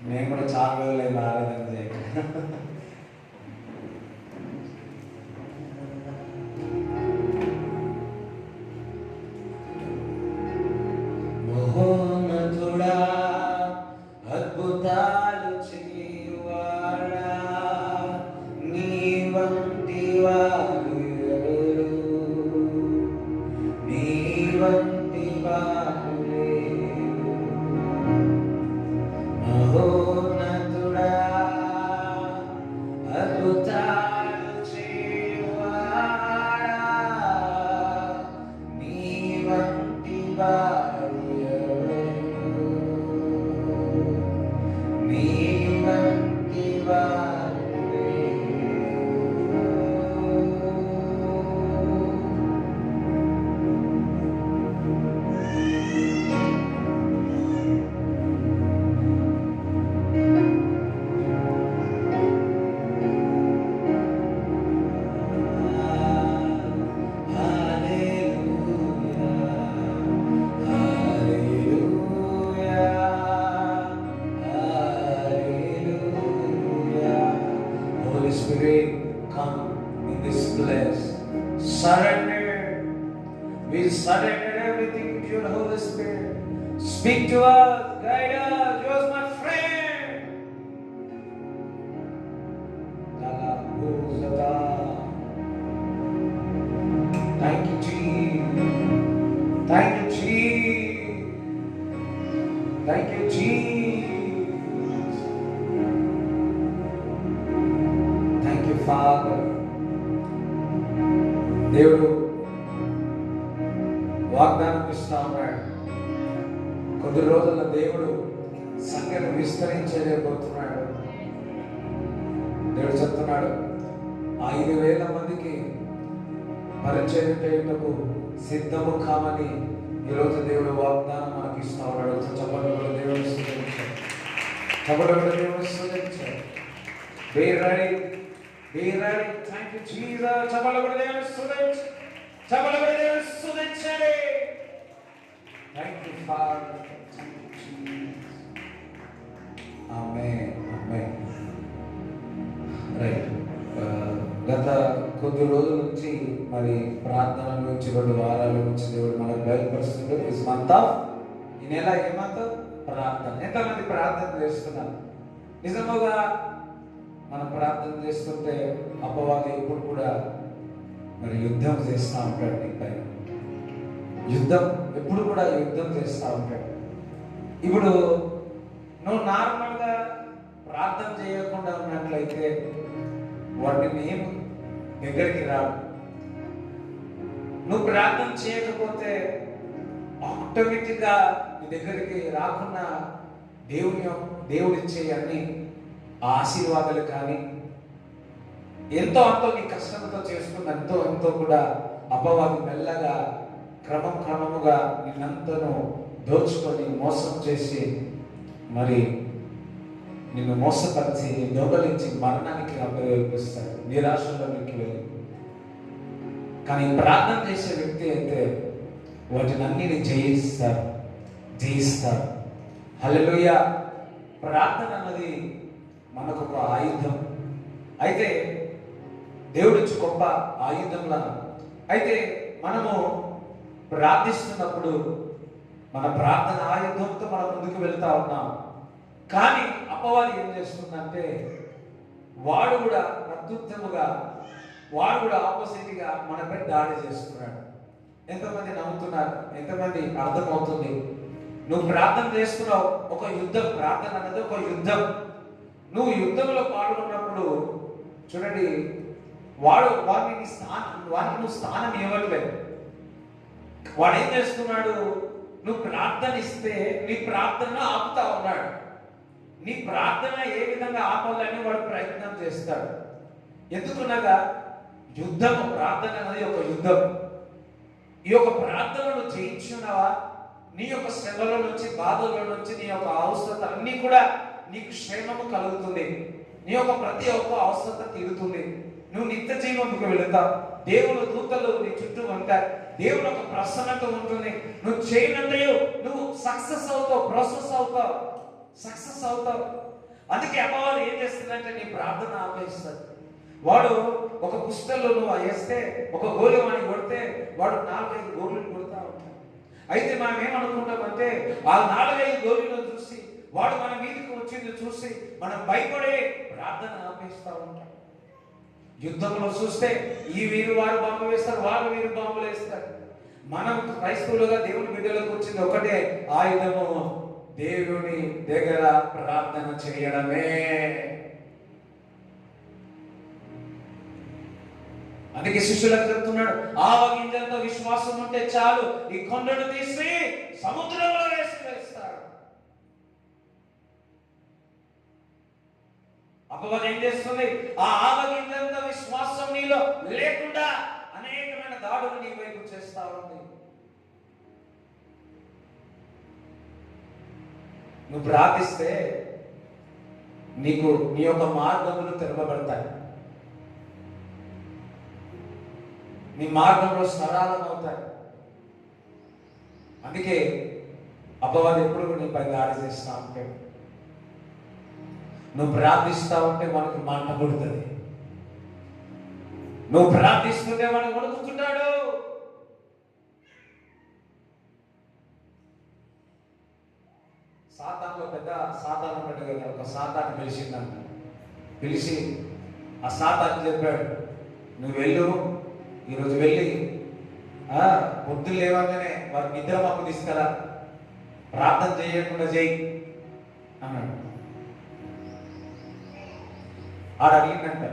నేను కూడా చాలా రోజులు రాలేదండి. మహోన్నతుడా, అద్భుతాలు చేయువాడా, నీ వంటి వారు ఎవరు, నీ వంటి వారు లేరు. మహోన్నతుడా, అద్భుతాలు చేయువాడా, నీ వంటి వారు ఎవరు, నీ వంటి వారు లేరు. Holy Spirit, come in this place. Surrender. We surrender everything to your Holy Spirit. Speak to us, guide us. You are my friend. Thank you, Jesus. Thank you, Jesus. Thank you, Jesus. Thank you, Father. దేవుడు వాగ్దానం ఇస్తా ఉన్నాడు. కొద్ది రోజుల దేవుడు సంఖ్యను విస్తరించలేకపోతున్నాడు. దేవుడు చెప్తున్నాడు, 5,000 మందికి పరిచయం చేయటకు సిద్ధము కామని ఈరోజు దేవుడు వాగ్దానం మనకి ఇస్తా ఉన్నాడు. చెప్పలు దేవుడు స్తుతించాడు. చెప్పలు దేవుడు స్తుతించాడు. Be ready. Be ready. Thank you, Jesus. చెప్పలు దేవుడు స్తుతించాడు. చెప్పలు దేవుడు స్తుతించాడు. Thank you, Father. Thank you, Jesus. Amen. Amen. Right. గత కొద్ది రోజుల నుంచి మరి ప్రార్థన నుంచి 2 వారాల నుంచి దేవుడు మనకు బయలుపరుస్తుంటే దిస్ మంత్ ఆఫ్, ఈ నెల ఏ మంత్ ప్రార్థన. ఎంతమంది ప్రార్థన చేస్తున్నారు? నిజముగా మనం ప్రార్థన చేస్తుంటే అపవాది ఎప్పుడు కూడా మరి యుద్ధం చేస్తూ ఉంటాడు. నీపై యుద్ధం ఎప్పుడు కూడా యుద్ధం చేస్తూ ఉంటాడు. ఇప్పుడు నువ్వు నార్మల్గా ప్రార్థన చేయకుండా ఉన్నట్లయితే వాటిని ఏం దగ్గరికి రావు. నువ్వు ప్రార్థన చేయకపోతే ఆటోమేటిక్గా నీ దగ్గరికి రాకుండా దేవుడిచ్చే అన్ని ఆశీర్వాదాలు కానీ ఎంతో అంతో నీ కష్టంతో చేసుకున్న ఎంతో కూడా అపవాది మెల్లగా క్రమముగా నిన్నంతను దోచుకొని మోసం చేసి మరి నిన్ను మోసపరిచి దొంగలించి మరణానికి అప్పగిస్తాడు, నిరాశలోనికి వెళ్ళి. కానీ ప్రార్థన చేసే వ్యక్తి అయితే వాటిని అన్నిని జయిస్తారు. హల్లెలూయా. ప్రార్థన అన్నది మనకు ఒక ఆయుధం. అయితే దేవుడి గొప్ప ఆయుధంలా. అయితే మనము ప్రార్థిస్తున్నప్పుడు మన ప్రార్థన ఆయుధంతో మనం ముందుకు వెళ్తా ఉన్నాం. కానీ అపవాది ఏం చేస్తుందంటే వాడు కూడా ప్రత్యుత్తముగా, వాడు కూడా ఆపోజిట్గా మనపై దాడి చేస్తున్నాడు. ఎంతమంది నమ్ముతున్నారు? ఎంతమంది అర్థమవుతుంది? నువ్వు ప్రార్థన చేస్తున్నావు, ఒక యుద్ధం. ప్రార్థన అనేది ఒక యుద్ధం. నువ్వు యుద్ధంలో పాల్గొన్నప్పుడు చూడండి, వాడికి నువ్వు స్థానం ఇవ్వట్లేదు. వాడు ఏం చేస్తున్నాడు? నువ్వు ప్రార్థన ఇస్తే నీ ప్రార్థన ఆపుతా ఉన్నాడు. నీ ప్రార్థన ఏ విధంగా ఆపాలని వాడు ప్రయత్నం చేస్తాడు. ఎందుకునగా యుద్ధము, ప్రార్థన అనేది ఒక యుద్ధం. ఈ యొక్క ప్రార్థనను జయించున్నావా? నీ యొక్క శ్రమల నుంచి, బాధల నుంచి, నీ యొక్క అవసరత అన్ని కూడా నీకు క్షేమము కలుగుతుంది. నీ యొక్క ప్రతి ఒక్క అవసరత తీరుతుంది. నువ్వు నిత్య జీవంకు వెళుతావు. దేవుడు దూతలు నీ చుట్టూ ఉంటారు. దేవుడు ఒక ప్రసన్నత ఉంటుంది. నువ్వు చేయనంతయు నువ్వు సక్సెస్ అవుతావు. అందుకే అమ్మవారు ఏం చేస్తుందంటే నీ ప్రార్థన ఆపేస్తాడు. వాడు ఒక పుస్తకంలో నువ్వు వేస్తే, ఒక గోలి వాడిని కొడితే వాడు 4-5 గోళీలు కొడతా ఉంటాడు. అయితే మనం ఏమనుకుంటామంటే ఆ 4-5 గోళీలను చూసి, వాడు మన మీదకి వచ్చింది చూసి మనం భయపడే ప్రార్థన ఆపేస్తూ ఉంటాం. యుద్ధంలో చూస్తే ఈ వీరు వారు బాంబు వేస్తారు, వారు వీరు బాంబులు వేస్తారు. మనం క్రైస్తవులుగా దేవుని బిడ్డలకు వచ్చింది ఒకటే ఆయుధము, దేవుని దగ్గర ప్రార్థన చేయడమే. అందుకే శిష్యులకు చెప్తున్నాడు, ఆవగింజంత విశ్వాసం ఉంటే చాలు, ఈ కొండను తీసి సముద్రంలో వేస్తారు. అపవాది ఏం చేస్తుంది? ఆ ఆవగింజంత విశ్వాసం నీలో లేకుండా అనేకమైన దాడులు నీ వైపు చేస్తా ఉంది. నువ్వు ప్రార్థిస్తే నీకు నీ యొక్క మార్గములు తెరవబడతాయి. నీ మార్గంలో సరళం అవుతాయి. అందుకే అపవాది ఎప్పుడు నీపై దాడి చేస్తా ఉంటే, నువ్వు ప్రార్థిస్తా ఉంటే మనకు మంట పుడుతుంది. నువ్వు ప్రార్థిస్తుంటే మనకు వణుకుతున్నాడు. సాతాన్లో పెద్ద సాతాను ఉంటాడు కదా, ఒక సాతాను పిలిచిందంట. పిలిచి ఆ సాతాను చెప్పాడు, నువ్వు వెళ్ళు, ఈరోజు వెళ్ళి పొద్దులు లేవగానే వారికి నిద్ర మప్పు తీసుకురా, ప్రార్థన చేయకుండా చేయి అన్నాడు. ఆడు అడిగిందంట,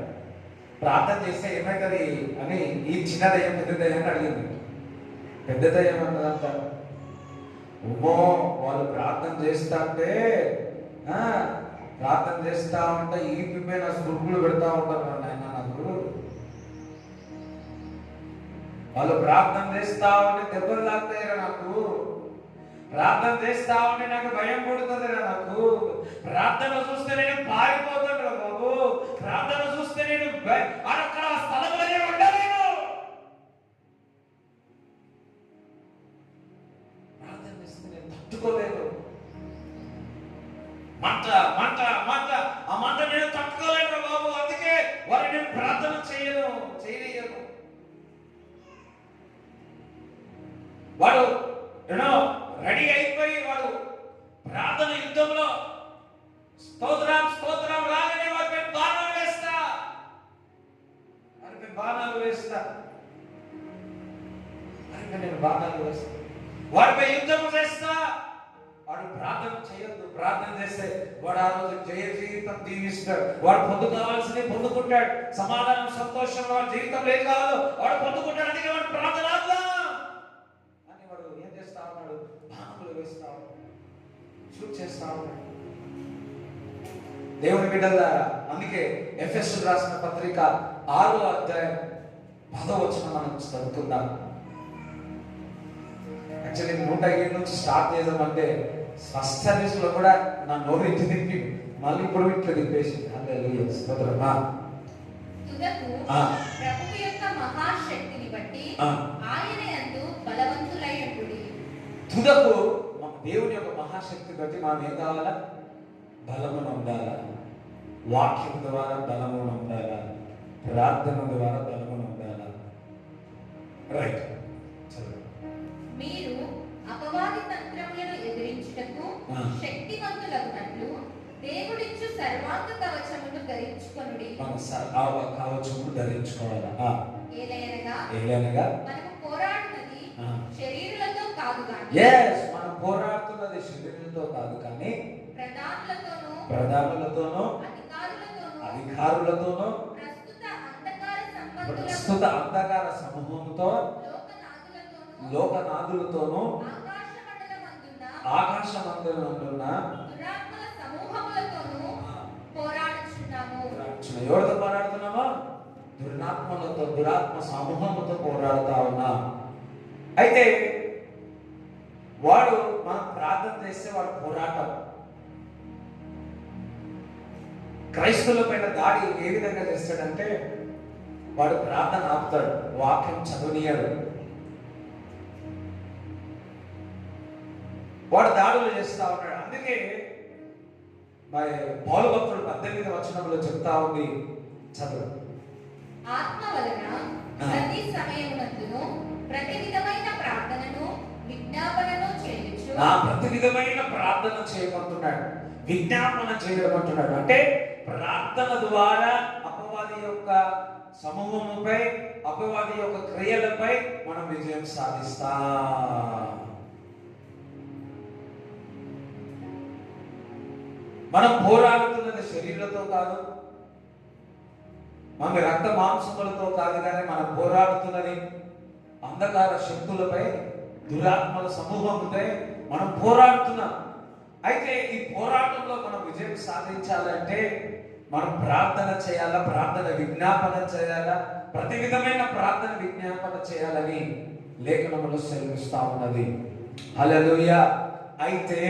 ప్రార్థన చేస్తే ఏమవుతుంది అని ఈ చిన్న దయ్యం పెద్ద దయ్యాన్ని అడిగింది. పెద్ద దయ్యం అన్నదంట, ఉమ్మో వాళ్ళు ప్రార్థన చేస్తా ఉంటే ఈ పిప్పే నా స్కూళ్ళు పెడతా ఉంటారు నాయన. నాకు వాళ్ళు ప్రార్థన చేస్తా ఉంటే దెబ్బలు తాగుతాయిరా, నాకు ప్రార్థన చేస్తా ఉంటే నాకు భయం పుడుతుందిరా, నాకు ప్రార్థన చూస్తే నేను పారిపోతాను రా బాబు, ప్రార్థన చూస్తే నేను అక్కడ స్థలంలోనే ఉండలేను. ప్రార్థన చేస్తే నేను తట్టుకోలేను. మంట మంట మంట, ఆ మంట నేను తట్టుకోలేను బాబు. అందుకే వారిని నేను ప్రార్థన చేయలేను. వాడు రెడీ అయిపోయి వాడు ప్రార్థన యుద్ధంలో స్తోత్రం రాగానే వారిపై బాణాలు వేస్తా వారిపై యుద్ధం చేస్తా. వాడు ప్రార్థన చేయొద్దు. ప్రార్థన చేస్తే వాడు ఆ రోజు జయ జీవితం దీవిస్తాడు. వాడు పొందుకోవాల్సింది పొందుకుంటాడు. సమాధానం, సంతోషం వాడి జీవితంలో ఏం కావాలో వాడు పొందుకుంటాడు. అందుకే వాడు ప్రార్థన అని వాడు ఏం చేస్తా ఉన్నాడు? బాణములు వేస్తా ఉన్నాడు, షూట్ చేస్తా ఉన్నాడు. దేవుని బిడ్డలారా, అందుకే ఎఫెసీయులకు రాసిన పత్రిక 6వ అధ్యాయం 10వ వచనం మనం చదువుకుందాం. యాక్చువల్లీ 107 నుంచి స్టార్ట్ చేద్దామంటే ఫస్ట్ సర్వీస్ లో కూడా నా నోరు ఇచ్చి తిప్పి మళ్ళీ ఇప్పుడు ఇట్లా తిప్పేసి హల్లెలూయా స్తోత్రం. ప్రభువు యొక్క మహాశక్తిని బట్టి ఆయన యందు బలవంతులైనట్టుడి. తుదకు దేవుని యొక్క మహాశక్తి బట్టి మనం ఏం కావాలా? బలమును ఉండాలా. వాక్యం ద్వారా బలమును ఉండాలా. ప్రార్థన ద్వారా బలమును ఉండాలా. రైట్. మీరు అపవాది తంత్రములను ఎదిరించుటకు శక్తివంతులగునట్లు దేవుడిచ్చు సర్వాంగ కవచమును ధరించుకొనుడి. కవచమును ధరించుకోవాలా. ఏలయనగా మనము పోరాడుతున్నది శరీరులతో కాదు కానీ, మనం పోరాడుతున్నది శరీరులతో కాదు కానీ ప్రధానులతోనూ అధికారులతోనూ ప్రస్తుత అంధకార సమూహంతో లోకనాథులతోనూ ఆకాశమందున్న ఎవరితో పోరాడుతున్నామా? దురాత్మలతో, దురాత్మ సమూహంతో పోరాడుతా ఉన్నా. అయితే వాడు మనం ప్రార్థన చేస్తే వాడు పోరాటం. క్రైస్తవుల పైన దాడి ఏ విధంగా చేస్తాడంటే వాడు ప్రార్థన ఆపుతాడు, వాక్యం చదువునియాడు, వాడు దాడులు చేస్తా ఉన్నాడు. అందుకే మరి పౌలు భక్తుడు 18వ వచనంలో చెప్తా ఉంది, చదువు. ఆత్మ వలన ప్రతి సమయమునందును ప్రతి విధమైన ప్రార్థనను విజ్ఞాపనను చేయొచ్చు. ప్రతి విధమైన ప్రార్థన చేయమంటున్నాడు, విజ్ఞాపన చేయమంటున్నాడు. అంటే ప్రార్థన ద్వారా అపవాది యొక్క సమూహముపై, అపవాది యొక్క క్రియలపై మనం విజయం సాధిస్తాం. మనం పోరాడుతున్నది శరీరంతో కాదు, మన రక్త మాంసములతో కాదు, కానీ మనం పోరాడుతున్నది అంధకార శక్తులపై, దురాత్మల సమూహంపై మనం పోరాడుతున్నాం. అయితే ఈ పోరాటంలో మనం విజయం సాధించాలంటే మనం ప్రార్థన చేయాలా, ప్రార్థన విజ్ఞాపన చేయాలా, ప్రతి విధమైన ప్రార్థన విజ్ఞాపన చేయాలని లేఖనములో సెలవిస్తా ఉన్నది. హల్లెలూయా. అయితే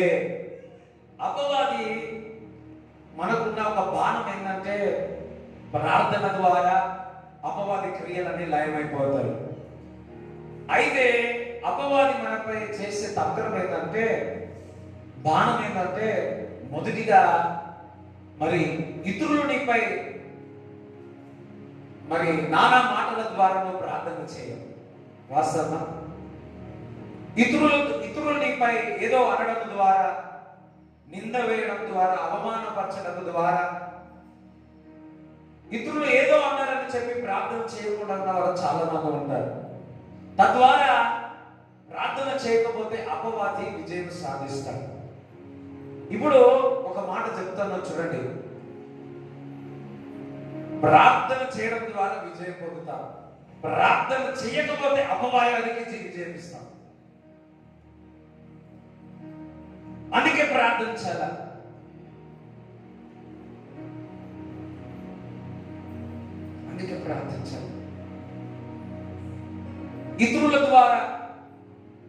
అపవాది మనకున్న ఒక బాణం ఏంటంటే ప్రార్థన ద్వారా అపవాది క్రియలన్నీ లయమైపోతాయి. అయితే అపవాది మనపై చేసే తంత్రం ఏంటంటే, బాణం ఏంటంటే, మొదటిగా మరి ఇతరులపై మరి నానా మాటల ద్వారా ప్రార్థన చేయం. వాస్తవమా? ఇతరులపై ఏదో అనడం ద్వారా, నింద వేయడం ద్వారా, అవమానపరచడం ద్వారా, ఇతరులు ఏదో అన్నారని చెప్పి ప్రార్థన చేయకుండా ఉన్న వాళ్ళు చాలా మంది ఉంటారు. తద్వారా ప్రార్థన చేయకపోతే అపవాది విజయం సాధిస్తాడు. ఇప్పుడు ఒక మాట చెప్తాను చూడండి, ప్రార్థన చేయడం ద్వారా విజయం పొందుతాం, ప్రార్థన చేయకపోతే అపవాదానికి విజయం ఇస్తాం. అందుకే ప్రార్థించాలా. అందుకే ప్రార్థించాలి. ఇతరుల ద్వారా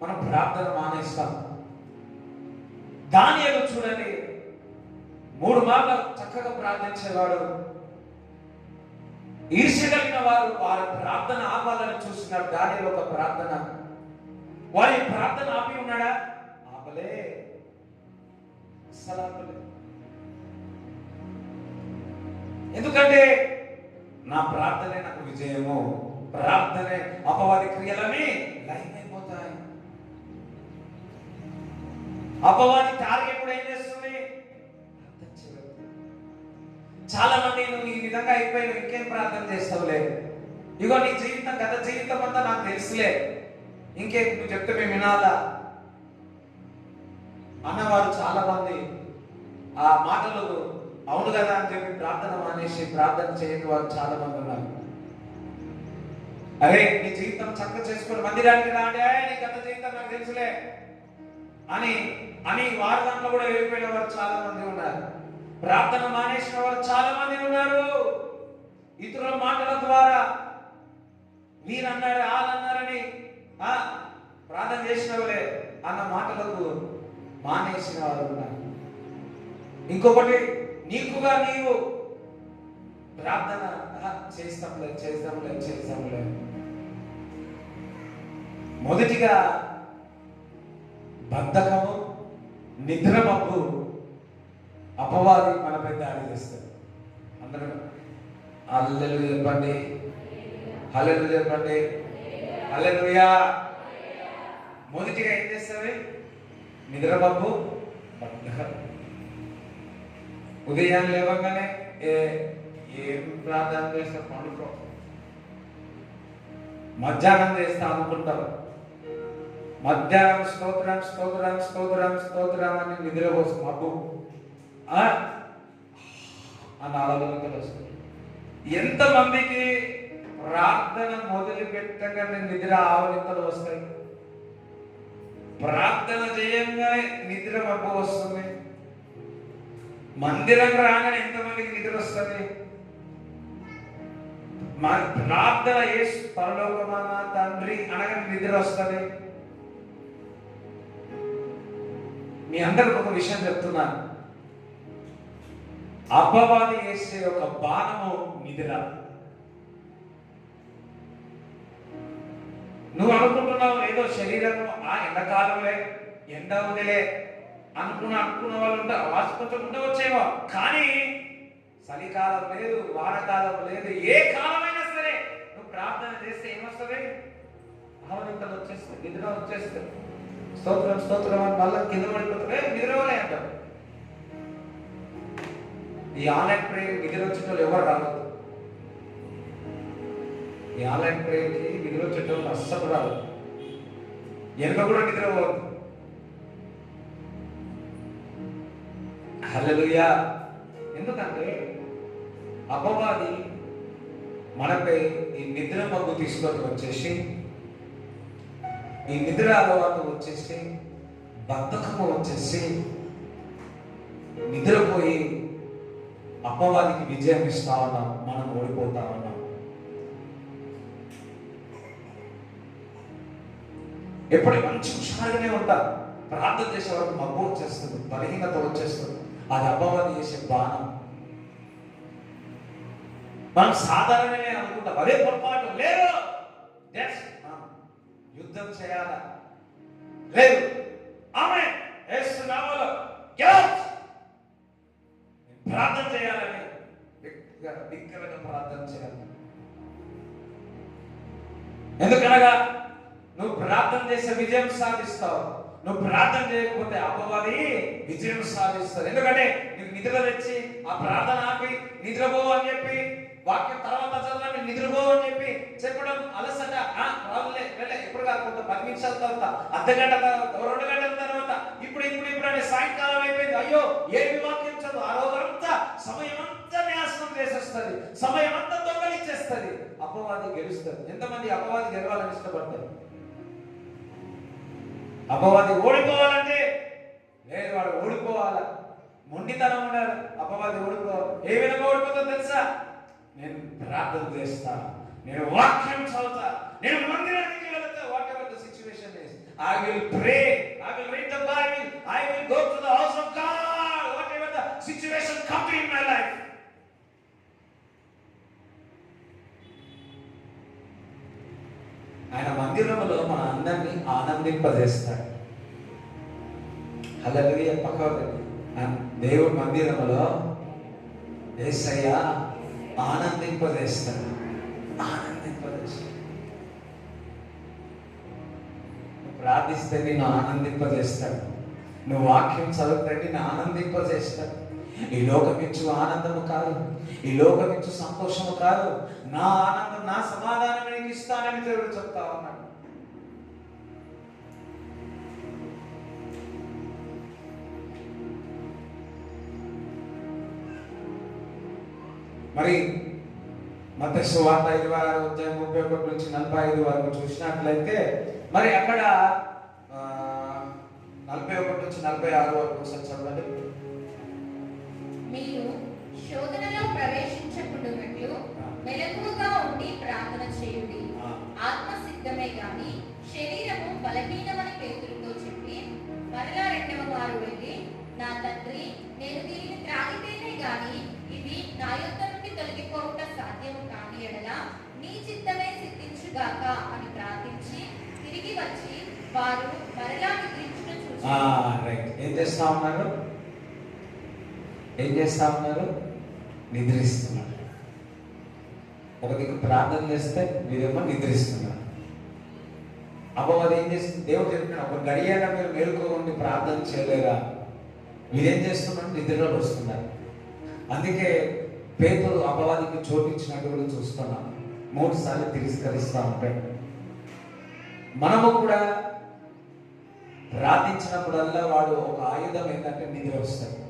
మనం ప్రార్థన మానేస్తాం. దానియేలు చూడండి, 3 మార్లు చక్కగా ప్రార్థించేవాడు. ఈర్ష్య కలిగిన వారు వారి ప్రార్థన ఆపాలని చూస్తున్నారు. దానియేలు ఒక ప్రార్థన, వారి ప్రార్థన ఆపి ఉన్నాడా? ఆపలే, అస్సలు ఆపలే. ఎందుకంటే నా ప్రార్థనే నాకు విజయము, ప్రార్థనే అపవాది క్రియలని లయమైపోతాయి. అపవాది టార్గెట్ కూడా ఏం చేస్తుంది? చాలా మంది నువ్వు ఈ విధంగా అయిపోయి ఇంకేం ప్రార్థన చేస్తావులే, ఇగో నీ జీవితం గత జీవితం అంతా నాకు తెలుసులే, ఇంకేం నువ్వు చెప్తే మేము వినాలా అన్నవారు చాలా మంది ఆ మాటలు అవును కదా అని చెప్పి ప్రార్థన మానేసి ప్రార్థన చేయని వారు చాలా మంది ఉన్నారు. అరే నీ జీవితం చక్క చేసుకుని మందిరానికి రాండి, నీ గత జీవితం నాకు తెలుసులే అని అని వారి దాంట్లో కూడా వెళ్ళిపోయిన వారు చాలా మంది ఉన్నారు. ప్రార్థన మానేసిన వారు చాలా మంది ఉన్నారు. ఇతరుల మాటల ద్వారా వీరన్నారు వాళ్ళన్నారని ప్రార్థన చేసిన వాళ్ళే అన్న మాటలకు మానేసిన వారు ఉన్నారు. ఇంకొకటి నీకుగా నీవు ప్రార్థన చేస్తాంలే. మొదటిగా బద్ధకము, నిద్రమబ్బు అపవాది మనపై దాడి చేస్తారు. అందరూ హల్లెలూయా చెప్పండి, హల్లెలూయా చెప్పండి, హల్లెలూయా. మొదటిగా ఏం చేస్తావి? నిద్రమబ్బు, బద్ధకం. ఉదయాన్ని లేవగానే ఏం ప్రార్థన చేస్తా పండుకో, మధ్యాహ్నం చేస్తా అనుకుంటారు. మధ్యాహ్నం స్తోత్రం స్తోత్రం స్తోత్రం స్తోత్రం అని నిద్ర కోసం మబ్బు అని ఆలోచనలు వస్తుంది. ఎంతమందికి ప్రార్థన మొదలు పెట్టగానే నిద్ర ఆవలింతలు వస్తాయి? ప్రార్థన చేయంగానే నిద్ర మబ్బు వస్తుంది. మందిరం రాగానే ఎంతమందికి నిద్ర వస్తుంది? ప్రార్థన యేసు పరలోకమాన తండ్రి అనగానే నిద్ర వస్తుంది. మీ అందరికి ఒక విషయం చెప్తున్నాను, అపవాది వేసే ఒక బాణము నిద్ర. నువ్వు అనుకుంటున్నావు ఏదో శరీరము ఎండాకాలంలే, ఎండ ఉందిలే అనుకున్న వాళ్ళు ఉంటారు, కొంచెం ఉండవచ్చేమో. కానీ చలికాలం లేదు, వానకాలం లేదు, ఏ కాలమైనా సరే నువ్వు ప్రార్థన చేస్తే ఏమొస్తుంది? ఆవలింతలు వచ్చేస్తుంది, నిద్ర వచ్చేస్తుంది. స్తోత్రం స్తోత్రం అని మళ్ళీ కింద పడిపోతుంది, నిద్రవలే అంటారు. ఈ ఆన్లైన్ ప్రేయర్ నిద్ర వచ్చిన వాళ్ళు ఎవరు రావద్దు. ఈ ఆన్లైన్ ప్రేయర్కి నిద్ర వచ్చేటప్పుడు అస్సలు రాదు. వెనుక కూడా నిద్ర పోవద్దు. హల్లెలూయా. ఎందుకంటే అపవాది మనపై ఈ నిద్ర మబ్బు తీసుకొని వచ్చేసి, ఈ నిద్ర అలవాటు వచ్చేసి, బద్ధకము వచ్చేసి, నిద్రపోయి అపవాదికి విజయం ఇస్తా ఉన్నాం, మనం ఓడిపోతా ఉన్నాం. ఎప్పుడు మంచి హుషారుగానే ఉంటా, ప్రార్థన చేసే వరకు మబ్బు వచ్చేస్తుంది, బలహీనత వచ్చేస్తుంది. అది అపవాది చేసే బాణం. మనం సాధారణమే అనుకుంటాం, అదే పొరపాటు. లేదు, యుద్ధం చేయాలా? లేదు, ఆమె ప్రార్థన చేయాలని వ్యక్తిగతంగా ప్రార్థన చేయాలి. ఎందుకనగా నువ్వు ప్రార్థన చేసే విజయం సాధిస్తావు. నువ్వు ప్రార్థన చేయకపోతే అపవాది విజయం సాధిస్తావు. ఎందుకంటే నీకు నిద్ర తెచ్చి ఆ ప్రార్థన ఆపి నిద్రపో అని చెప్పి, వాక్యం తర్వాత చదవాలి నిద్రపో అని చెప్పి చెప్పడం అలసట. వెళ్ళే ఎప్పుడు కాకపోతే 10 నిమిషాల తర్వాత, అర్ధగంట తర్వాత, 2 గంటల తర్వాత, ఇప్పుడు అనే సాయంకాలం అయిపోయింది. అయ్యో ఏమి వాక్యం చదువు. ఆ రోజంతా సమయం అంతా నాశనం చేసేస్తుంది, సమయం అంతా దొంగలిచ్చేస్తుంది. అపవాది గెలుస్తుంది. ఎంతమంది అపవాది గెలవాలని ఇష్టపడతారు? అపవాది ఓడిపోవాలంటే లేదు, వాడు ఓడిపోవాలా, మొండితనం ఉండాలి. అపవాది ఓడిపోవాలి. ఏ విధంగా ఓడిపోతుందో తెలుసా? నేను ప్రార్థన చేస్తా, నేను వాక్యం చదువుతా, నేను మందిరానికి వెళ్తా. What ever the situation is, I will pray, I will read the Bible, I will go to the house of God, whatever the situation comes in my life. ఆయన మందిరంలో మన అందరినీ ఆనందింపజేస్తాడు. హల్లెలూయా. దేవుడి మందిరంలో యేసయ్య ఆనందింపజేస్తాడు. నువ్వు ప్రార్థిస్తే నిన్ను ఆనందింపజేస్తాడు. నువ్వు వాక్యం చదివితే నిన్ను ఆనందింపజేస్తాడు. ఈ లోకమిచ్చు ఆనందము కాదు, ఈ లోకమిచ్చు సంతోషము కాదు, నా ఆనందం, నా సమాధానం నీకు ఇస్తానని దేవుడు చెప్తా ఉన్నాడు. మరి మత్తయి సువార్త 26:31 నుంచి 45 వరకు చూసినట్లయితే మరి అక్కడ 41 నుంచి 46 వరకు ఒకసారి చదవండి. మీరు శోధనలో ప్రవేశించకుండునట్లు మెలకువగా ఉండి ప్రార్థన చేయుడి. ఆత్మ సిద్ధమే గాని శరీరము బలహీనమని పేతురుతో చెప్పి మరలా రెండవ మారు వెళ్ళి, నా తండ్రి, నేను దీనిని త్రాగితేనే గాని ఇవి నా యొద్ద నుండి తొలగిపోవుట సాధ్యము కాని ఎడల నీ చిత్తమే సిద్ధించుగాక అని ప్రార్థించి తిరిగి వచ్చి వారు మరలా నిద్రించుట చూసి ఏం చేస్తా ఉన్నారు? ఏం చేస్తా ఉన్నారు? నిద్రిస్తున్నారు. ఒక దిక్కు ప్రార్థన చేస్తే మీరేమో నిద్రిస్తున్నారు. అపవాది ఏం చేస్తుంది? దేవుడు చెప్తున్నాడు, ఒక గడియాన మీరు మేలుకోండి, ప్రార్థన చేయలేరా? మీరేం చేస్తున్నారు? నిద్రలో వస్తున్నారు. అందుకే పేతురు అపవాదికి చోటించినట్టు కూడా చూస్తున్నాం. 3 సార్లు తిరస్కరిస్తూ ఉంటాడు. మనము కూడా ప్రార్థించినప్పుడల్లా వాడు ఒక ఆయుధం ఏంటంటే నిద్ర వస్తుంది,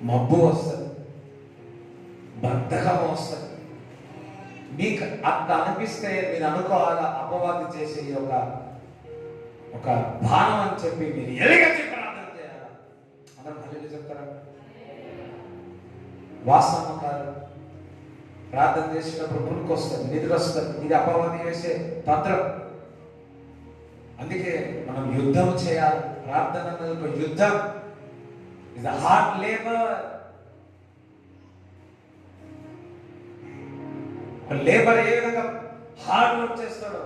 మబ్బు వస్తుంది, బద్ధకం వస్తుంది. మీకు అట్లా అనిపిస్తే మీరు అనుకోవాలా అపవాది చేసే ఒక బాణం అని చెప్పి మీరు ఎలుగెత్తి ప్రార్థన చేయాలి. అందరం హల్లెలూయా చెప్తారా? వాస్తవం కాదు. ప్రార్థన చేసేటప్పుడు మునుకు వస్తుంది, నిద్ర వస్తుంది. ఇది అపవాది చేసే తంత్రం. అందుకే మనం యుద్ధం చేయాలి. ప్రార్థన అనేది ఒక యుద్ధం. ఇది హార్డ్ లేబర్. లేబర్ ఏ విధంగా హార్డ్ వర్క్ చేస్తాడో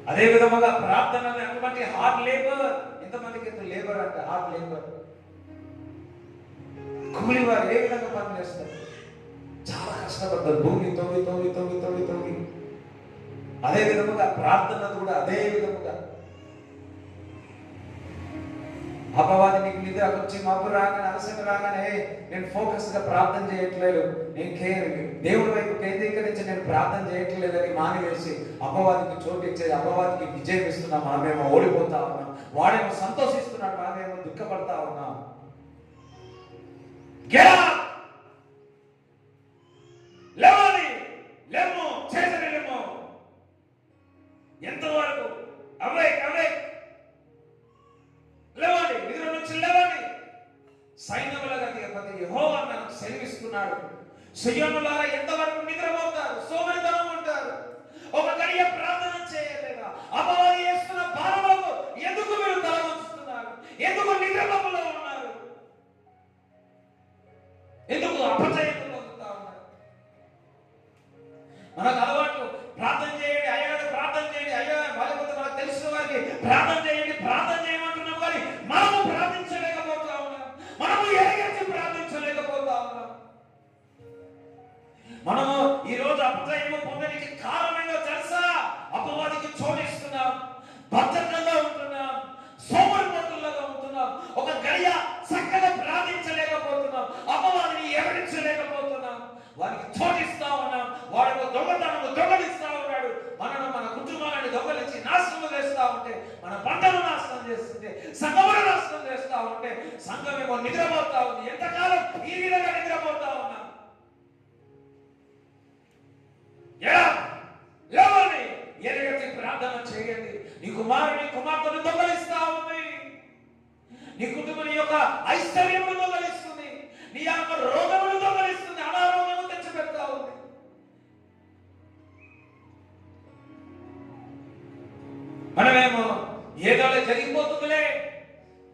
అదే విధముగా ప్రార్థన అటువంటి హార్డ్ లేబర్. ఎంతమందికి లేబర్ అంటే హార్డ్ లేబర్, కూలి వారు ఏ విధంగా పని చేస్తారు? చాలా కష్టపడతారు, భూమి తవ్వి తవ్వి తవ్వి తవ్వి తవ్వి. అదే విధముగా ప్రార్థన కూడా అదే విధముగా. అపవాది నీకు నిద్ర వచ్చి మబ్బు రాగానే, అలసట రాగానే నేను ఫోకస్ గా ప్రార్థన చేయట్లేదు, నేను దేవుడి వైపు కేంద్రీకరించి నేను ప్రార్థన చేయట్లేదు అని మానివేసి అపవాదికి చోటిచ్చేది, అపవాదికి విజయం ఇస్తున్నాం. మనమేమో ఓడిపోతా ఉన్నాం, వాడేమో సంతోషిస్తున్నాడు, మనమేమో దుఃఖపడతా ఉన్నాం. లేవాలి, లేము, చేతలేము. ఎంతవరకు అవే లేవండి, నిద్ర నుంచి లేవండి. సైన్యముల అధిపతి యెహోవా మనకు సెలవిస్తున్నాడు, సయ్యోనులారా ఎంతవరకు నిద్రపోతారు, సోమరితనం ఉంటారు, ఒక గడియ ప్రార్థన చేయలేదా? అపవాది చేస్తున్న బాణములకు ఎందుకు మీరు తల వంచుతున్నారు? ఎందుకు నిద్రలోపల ఉన్నారు? ఎందుకు అపజయం పొందుతా ఉన్నారు? మనకు అలవాటు ప్రార్థన చేయండి, అయ్యాడు ప్రార్థన చేయండి, అయ్యా వాళ్ళకి మనకు తెలిసిన వారికి ప్రార్థన చేయండి, ప్రార్థన చేయమంటున్నాం. కానీ మనము ప్రార్థించలేకపోతా ఉన్నాం, మనము ఎరగించి ప్రార్థించలేకపోతా ఉన్నాం. మనము ఈ రోజు అపజయము పొందడానికి కారణంగా తెలుసా? అపవాదికి చోటిస్తున్నాం, భద్రతగా ఉంటున్నాం, సోమరిపోతులుగా ఉంటున్నాం, ఒక గడియ చక్కగా ప్రార్థించలేకపోతున్నాం, అపవాదిని ఎవరించలేకపోతున్నాం, వారికి చోటిస్తా ఉన్నాం. వాడు దొంగలిస్తా ఉన్నాడు, మన కుటుంబాలను దొంగలించి నాశనం చేస్తా ఉంటే, మన పంటను నాశనం చేస్తుంటే, సంఘమును నాశనం చేస్తా ఉంటే, సంఘమేమో నిద్రపోతా ఉంది. ఎంతకాలం ఈ విధంగా నిద్రపోతా ఉన్నాం? లేవండి, ఎరగతి ప్రార్థన చేయండి. నీ కుమార్తెను దొంగలిస్తా ఉంది, నీ కుటుంబం యొక్క ఐశ్వర్యమును దొంగలిస్తుంది, నీ యొక్క రోగమును దొంగలిస్తుంది, అనారోగ్యము తెచ్చిపెడతా ఉంది. మనమేమో ఏదో జరిగిపోతుందిలే,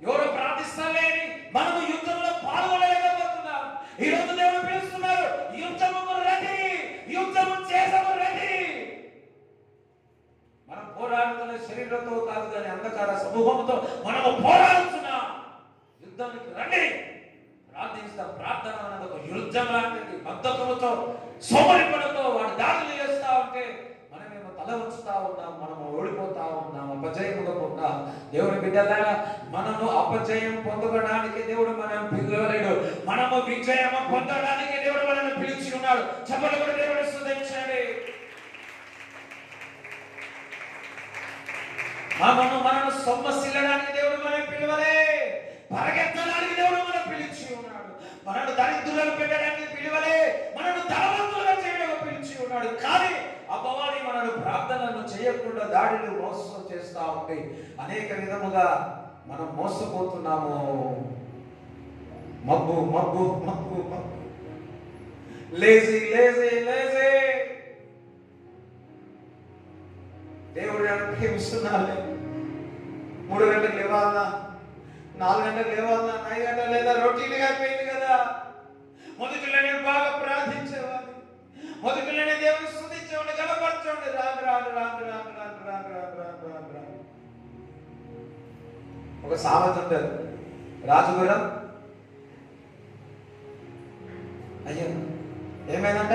ఎవరో ప్రార్థిస్తాలే అని మనము యుద్ధంలో పాల్గొనలేకపోతున్నాం. ఈ రోజు దేవుడు పిలుస్తున్నారు, యుద్ధము రెడీ, యుద్ధము చేసము రెడీ. మనం పోరాడుతున్న శరీరంతో కాదు కానీ అంధకార సమూహంతో మనము పోరాడుతున్నాం. యుద్ధానికి రండి, ప్రార్థిస్తాం. ప్రార్థన అన్నది ఒక యుద్ధం లాంటిది. బద్ధకముతో, సోమరిపడతో వాడు దాడులు చేస్తా ఉంటే మనమేమో తల ఉంచుతా ఉన్నాం, మనము ఓడిపోతా ఉన్నాం, అపజయముగా ఉన్నాం. దేవుని బిడ్డలారా, మనము అపజయం పొందడానికి దేవుడు మనం పిలవలేడు, మనము విజయం పొందడానికి దేవుడు మనల్ని పిలిచి ఉన్నాడు. చెప్పలు కూడా దేవుడు స్తుతించండి. మనను సొమ్మసిల్లడానికి దేవుడు మనం పిలవలే, పరిగెత్తడానికి దేవుడు మనం పిలిచి ఉన్నాడు. మనను దరిద్రులను పెట్టడానికి పిలువలే, మనను ధనవంతులుగా చేయడానికి పిలిచి ఉన్నాడు. కానీ అపవాది మనను ప్రార్థనలు చేయకుండా దాడిని మోసం చేస్తా ఉంటే అనేక విధముగా మనం మోసపోతున్నాము. మబ్బు మబ్బు మబ్బు మబ్బు, లేజీ లేజీ లేజీ. దేవుడు ప్రేమిస్తున్నాలే. 3 గంటలకు లేవాలన్నా, 4 గంటలకు లేవాలన్నా, 5 గంటలు లేదా రొటీన్గా అయిపోయింది కదా. మొదటిలో నేను బాగా ప్రార్థించేవాడిని, మొదటిలో నేను దేవుని స్తుతించేవాడిని, గణపరచేవాడిని. రాను రాను రాను రాను రాను రాను రాను రాను రాను రాను. ఒక సామెత ఉంటుంది, రాజుగురం అయ్యో ఏమైందంట,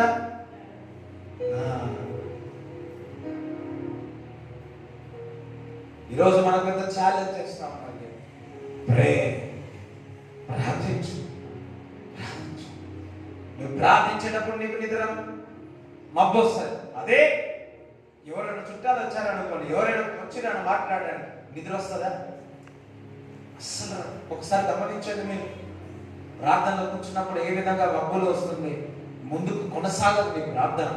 ఈరోజు మనం పెద్ద ఛాలెంజ్ చేస్తాం. ప్రే, ప్రార్థించు. నువ్వు ప్రార్థించేటప్పుడు నీకు నిద్ర మబ్బు వస్తుంది. అదే ఎవరైనా చుట్టాలు వచ్చారనుకోండి, ఎవరైనా వచ్చిరాను మాట్లాడాను, నిద్ర వస్తుందా? అసలు ఒకసారి గమనించండి. మీరు ప్రార్థనలో కూర్చున్నప్పుడు ఏ విధంగా మబ్బులు వస్తుంది, ముందుకు కొనసాగదు మీ ప్రార్థన.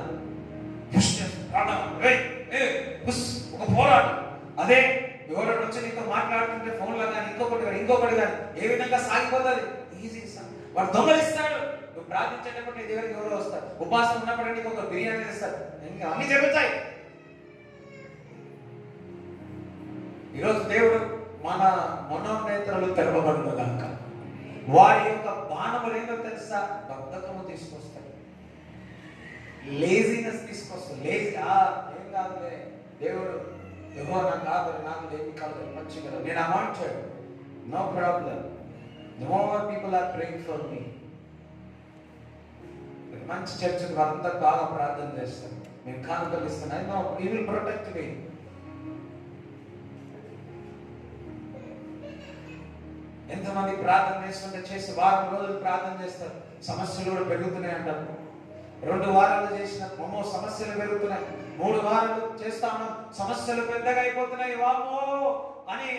ఒక పోరాటం. అదే ఎవరైనా వచ్చి నీతో మాట్లాడుతుంటే ఫోన్లో కానీ ఇంకొకటి కానీ ఏ విధంగా సాగిపోతుంది. ఈజీ. వాడు దొంగలిస్తాడు. నువ్వు ప్రార్థించేటప్పుడు నీ దగ్గరికి ఎవరో వస్తారు. ఉపాసం ఉన్నప్పుడు నీకు ఒక బిర్యానీ ఇస్తారు, ఇంకా అన్ని జరుగుతాయి. ఈరోజు దేవుడు మన మనోనేత్రాలు తెరవబడును కనుక వారి యొక్క బాణములు ఏంటో తెలుసా? బద్ధకము తీసుకొస్తాడు, లేజినెస్ తీసుకొస్తాడు. లేజీ ఏం కాదులే, దేవుడు ఎవరో నాకు కాదు, నాకు ఏమి కాదు, మంచిగా నేను అమౌంట్ చేయడు. No problem. No more people are praying for me. మంచి చర్చకు వారందరూ బాగా ప్రార్థన చేస్తారు, నేను కానుకలు ఇస్తున్నాను. No, you will protect me. ఎంతమంది ప్రార్థన చేస్తుంటే చేసి వారం రోజులు ప్రార్థన చేస్తారు, సమస్యలు కూడా పెరుగుతున్నాయి అంటారు. 2 వారాలు చేసిన సమస్యలు పెరుగుతున్నాయి. 3 వారాలు చేస్తాము, సమస్యలు పెద్దగా అయిపోతున్నాయి. వామో అని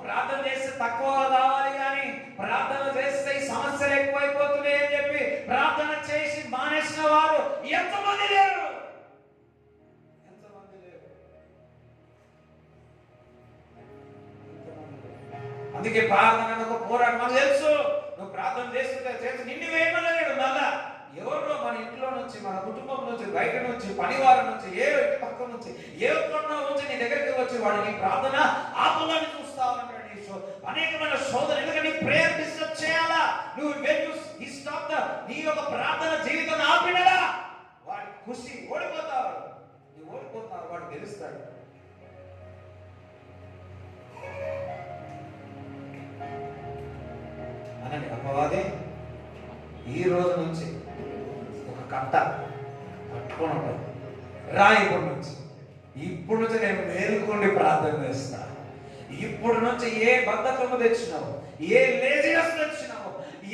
ప్రార్థన చేస్తే తక్కువగా కావాలి, కానీ ప్రార్థన చేస్తే ఈ సమస్యలు ఎక్కువైపోతున్నాయి అని చెప్పి ప్రార్థన చేసి మానేసిన వారు ఎంతమంది లేరు? అందుకే ప్రార్థన ఒక పోరాటం. మనకు తెలుసు, నువ్వు ప్రార్థన చేస్తుంటే నిన్ను వేయమనలేడు. మళ్ళా ఎవరో మన ఇంట్లో నుంచి, మన కుటుంబం నుంచి, బయట నుంచి, పనివారం నుంచి, ఏ పక్క నుంచి, ఏ ఒక్కడో నుంచి నీ దగ్గరికి వచ్చి వాడు నీ ప్రార్థన ఆపలని చూస్తా ఉంటాడు. అనేకమైన శోధన. ఎందుకంటే ప్రేయర్ డిస్టర్బ్ చేయాలా? నువ్వు నీ యొక్క ప్రార్థన జీవితాన్ని ఆపినలా వాడి ఖుషి ఓడిపోతావు. నువ్వు ఓడిపోతావు, వాడు గెలుస్తాడు. అనండి, అపవాది ఈ రోజు నుంచి ఒక కట్ట పట్టుకొని ఉంటాడు. ఇప్పుడు నుంచి నేను మేలుకోండి ప్రార్థన చేస్తా. ఇప్పుడు నుంచి ఏ బద్ధకము తెచ్చినావు, ఏ లేజినెస్ తెచ్చినావు,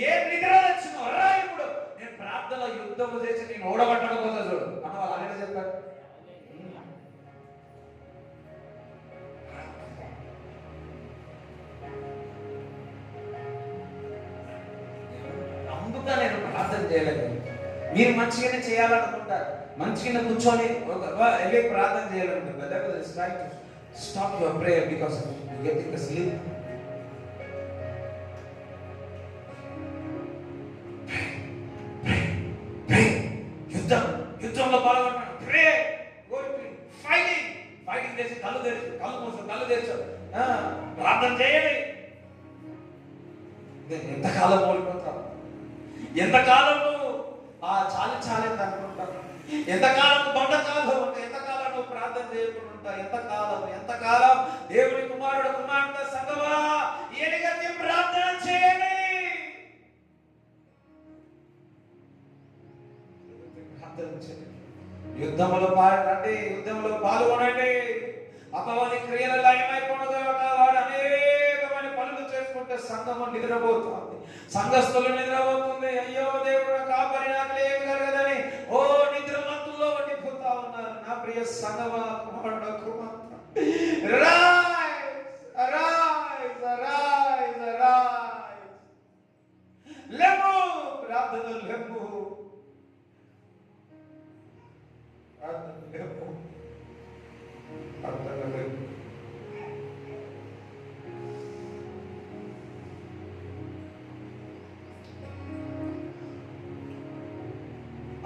ఏ నిద్ర తెచ్చినావు, రా ఇప్పుడు నేను ప్రార్థన యుద్ధము చేసి నేను ఓడగొట్టకపోతే చూడు అన్న వాళ్ళు అలాగే చెప్పారు. అందుకే నేను ప్రార్థన చేయలేదు. మీరు మంచిగానే చేయాలనుకుంటారు, మంచిగా కూర్చొని వెళ్ళి ప్రార్థన చేయాలనుకుంటారు. Stop your prayer because you getting sleep. యుద్ధంలో పాల్గొంటాడు. ప్రే, ఫైటింగ్ చేసి కళ్ళు తెరచు ప్రార్థన చేయాలి. ఎంతకాలం ఓడిపోతావు? ఎంతకాలం చాలేదు అనుకుంటావు? ఎంతకాలం బండకాలం? ఎంతకాలం నువ్వు ప్రార్థన చేయకుండా ఉంటావు? ఎంతకాలం దేవుని కుమారుడు కుమార్తె సంగమా ఎలుగెత్తి ప్రార్థన చేయండి. యుద్ధంలో పాల్గొనండి. అపవాది క్రియలలో ఏమైపోయినదో వాడు అనేకమైన పనులు చేసుకుంటే సంఘము నిద్రపోతుంది, సంఘస్థులు నిద్రపోతుంది. అయ్యో దేవుడు కాపరి, నాకు ఏమి కలగదని ఓ నిద్రమంతుల్లో వండిపోతా ఉన్నారు. నా ప్రియ సంఘమా, కుమారుడు కుమార్తె,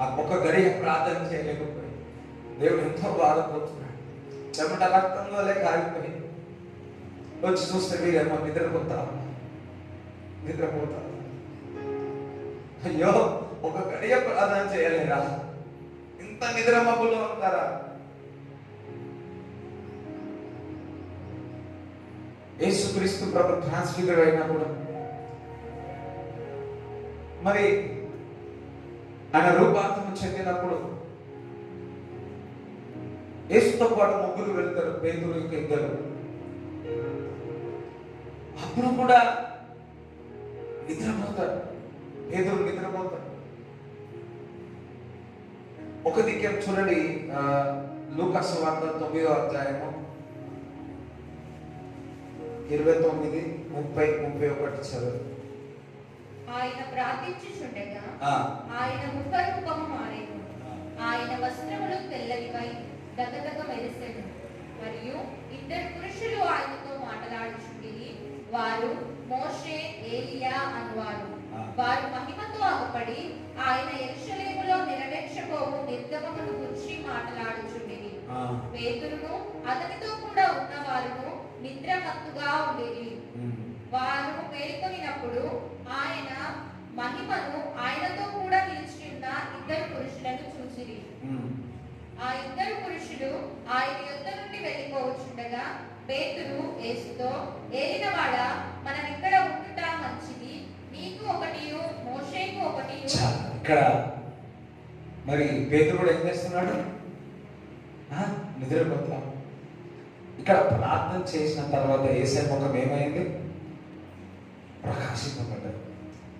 ఆ ఒక్క గడియ ప్రార్థన చేయలేకపోయి దేవుడు ఎంతో బాధపడుతున్నాడు. చెమట రక్తంలో లేక ఆగిపోయి వచ్చి చూస్తే వీరేమో నిద్రపోతారు. అయ్యో, ఒక గడియ ప్రార్థన చేయలేరా? ఇంత నిద్రమబ్బులో ఉంటారా? యేసుక్రీస్తు ప్రభు ట్రాన్స్ఫిగర్ అయినప్పుడు మరి ఆయన రూపాంతరం చెందినప్పుడు యేసుతో పాటు ముగ్గురు వెళ్తారు, పేతురు ఇంకా ఇద్దరు. అప్పుడు కూడా నిద్రపోతాడు, పేతురు నిద్రపోతాడు. ఒక దిక్కే చూడండి, లూకా సువార్త 9వ అధ్యాయము 29, 30, 31 చదువు. ఆయన ప్రార్థించుచుండగా ఆయన ముఖరూపము మారెను. ఆయన వస్త్రములు తెల్లనివై దగదగ మెరిసెను. మరియు ఇద్దరు పురుషులు ఆయనతో మాట్లాడుచుండిరి. వారు మోషే, ఏలియా అనువారు. వారు మహిమతో అగపడి ఆయన యెరూషలేములో నెరవేర్చబోవు నిర్గమమును గురించి మాట్లాడుచుండిరి. పేతురును అతనితో కూడా ఉన్నవారును నిద్రమత్తుగా ఉండిరి. వారు మేల్కొనినప్పుడు ఆయన మహిమను ఆయనతో కూడా నిలిచి ఉన్న ఇద్దరు పురుషులను చూసిరి. ఆ ఇద్దరు పురుషులు ఆయన యొద్ద నుండి వెళ్ళిపోవచ్చుండగా పేతురు యేసుతో, ఏలినవాడా, మనం ఇక్కడ ఉండుట మంచిది. నీకు ఒకటియు మోషేకు ఒకటియు. ఇక్కడ మరి పేతురు ఏం చేస్తున్నాడు? నిద్రపోతా. ఇక్కడ ప్రార్థన చేసిన తర్వాత యేసయ్య ముఖం ఏమైంది? ప్రకాశింపబడ్డాడు.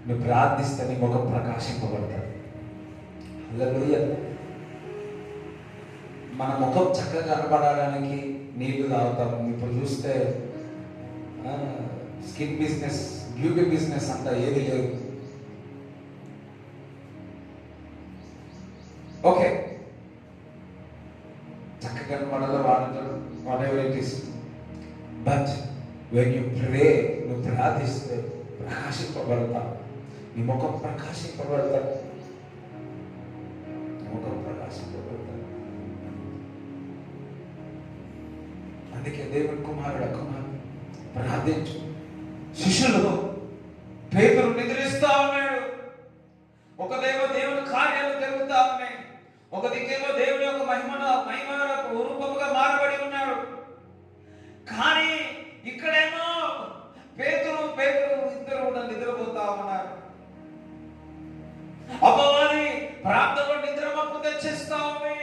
నువ్వు ప్రార్థిస్తే నీ ముఖం ప్రకాశింపబడతాడు. హల్లెలూయా. మన ముఖం చక్కగా కనబడడానికి నీళ్లు తాగుతాం. ఇప్పుడు చూస్తే స్కిన్ బిజినెస్, బ్యూటీ బిజినెస్ అంతా ఏది లేదు. ఓకే, చక్కగా కనబడాలో వాడతాడు, whatever it is. But when you pray, నువ్వు ప్రార్థిస్తే ప్రకాశింపబడతావు. నీ ముఖం ప్రకాశింపబడతాడు. ముఖం ప్రకాశింపబడతాడు. అందుకే దేవుని కుమారుడు ప్రార్థించు. శిష్యులు పేతురు నిద్రిస్తా ఉన్నాడు. ఒక దేవుని కార్యాలు జరుగుతా ఉన్నాయి. ఒక దిక్కేమో దేవుని యొక్క మహిమ రూపముగా మారబడి ఉన్నాడు. కానీ ఇక్కడేమో పేతురు ఇద్దరు కూడా నిద్రపోతా ఉన్నారు. అపవాది ప్రార్థనలో నిద్రమప్పు తెచ్చేస్తా ఉంది.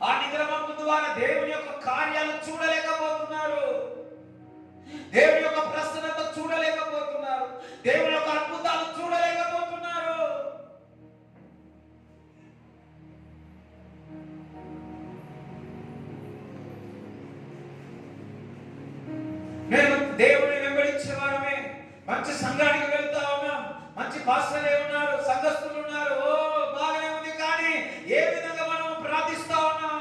ఆ నిద్రమప్పు ద్వారా దేవుని యొక్క కార్యాలు చూడలేకపోతున్నారు. దేవుని యొక్క ప్రసన్నత చూడలేకపోతున్నారు. దేవుని యొక్క అద్భుతాలు చూడలేకపోతున్నారు. నేను దేవుని వెంబడించేవారమే, మంచి సంఘానికి వెళ్తా ఉన్నాం, మంచి పాస్టర్లే ఉన్నారు, సంఘస్థులు ఉన్నారు, బాగానే ఉంది. కానీ ఏ విధంగా మనం ప్రార్థిస్తా ఉన్నాం?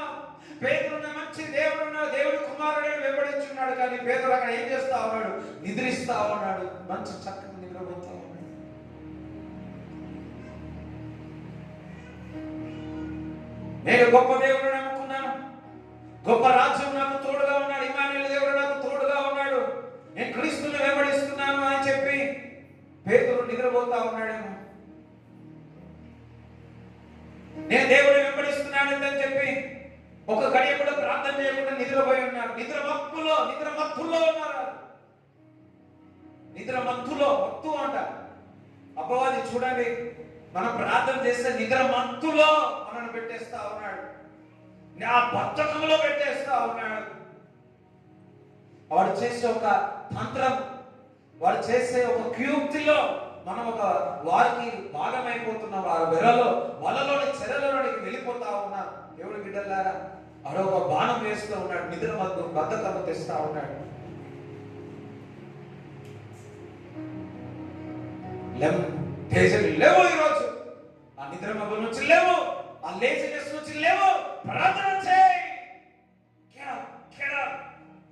పేతురున్న మంచి దేవుడు ఉన్నాడు, దేవుడి కుమారుడే వెంబడించున్నాడు. కానీ పేతురు అక్కడ ఏం చేస్తా ఉన్నాడు? నిద్రిస్తా ఉన్నాడు. మంచి చక్కగా నిద్రపోతా ఉన్నాడు. నేను గొప్ప దేవుడు నమ్ముకున్నాను, గొప్ప రాజ్యం నాకు తోడుగా ఉన్నాడు, ఇమ్మానుయేలు దేవుడు నాకు తోడుగా ఉన్నాడు, నేను క్రీస్తుని వెంబడిస్తున్నాను అని చెప్పి పేతురు నిద్రపోతా ఉన్నాడేమో. నేను దేవుడిని వెంబడిస్తున్నాను అని చెప్పి ఒక గడియ కూడా ప్రార్థన చేయకుండా నిద్రపోయి ఉన్నారు. నిద్రమత్తులో ఉన్నారు. మత్తు అంట అపవాది. చూడండి, మనం ప్రార్థన చేస్తే నిద్రమత్తులో మనల్ని పెట్టేస్తా ఉన్నాడు, ఆ బద్ధకంలో పెట్టేస్తా ఉన్నాడు. వాడు చేసే ఒక తంత్రం, వాడు చేసే ఒక క్యూక్తిలో మనం ఒక వారికి భాగమైపోతున్నాం. వారి వలలోని చెరలోనికి వెళ్ళిపోతా ఉన్నాం. దేవుడి బిడ్డలారా, వాడు ఒక బాణం వేస్తూ ఉన్నాడు, నిద్ర బద్ధకము తెస్తా ఉన్నాడు. లేవు ఈరోజు, ఆ నిద్ర మబ్బుల నుంచి లేవు, ఆ లేజినెస్ నుంచి లేవు. ప్రార్థన చేయి,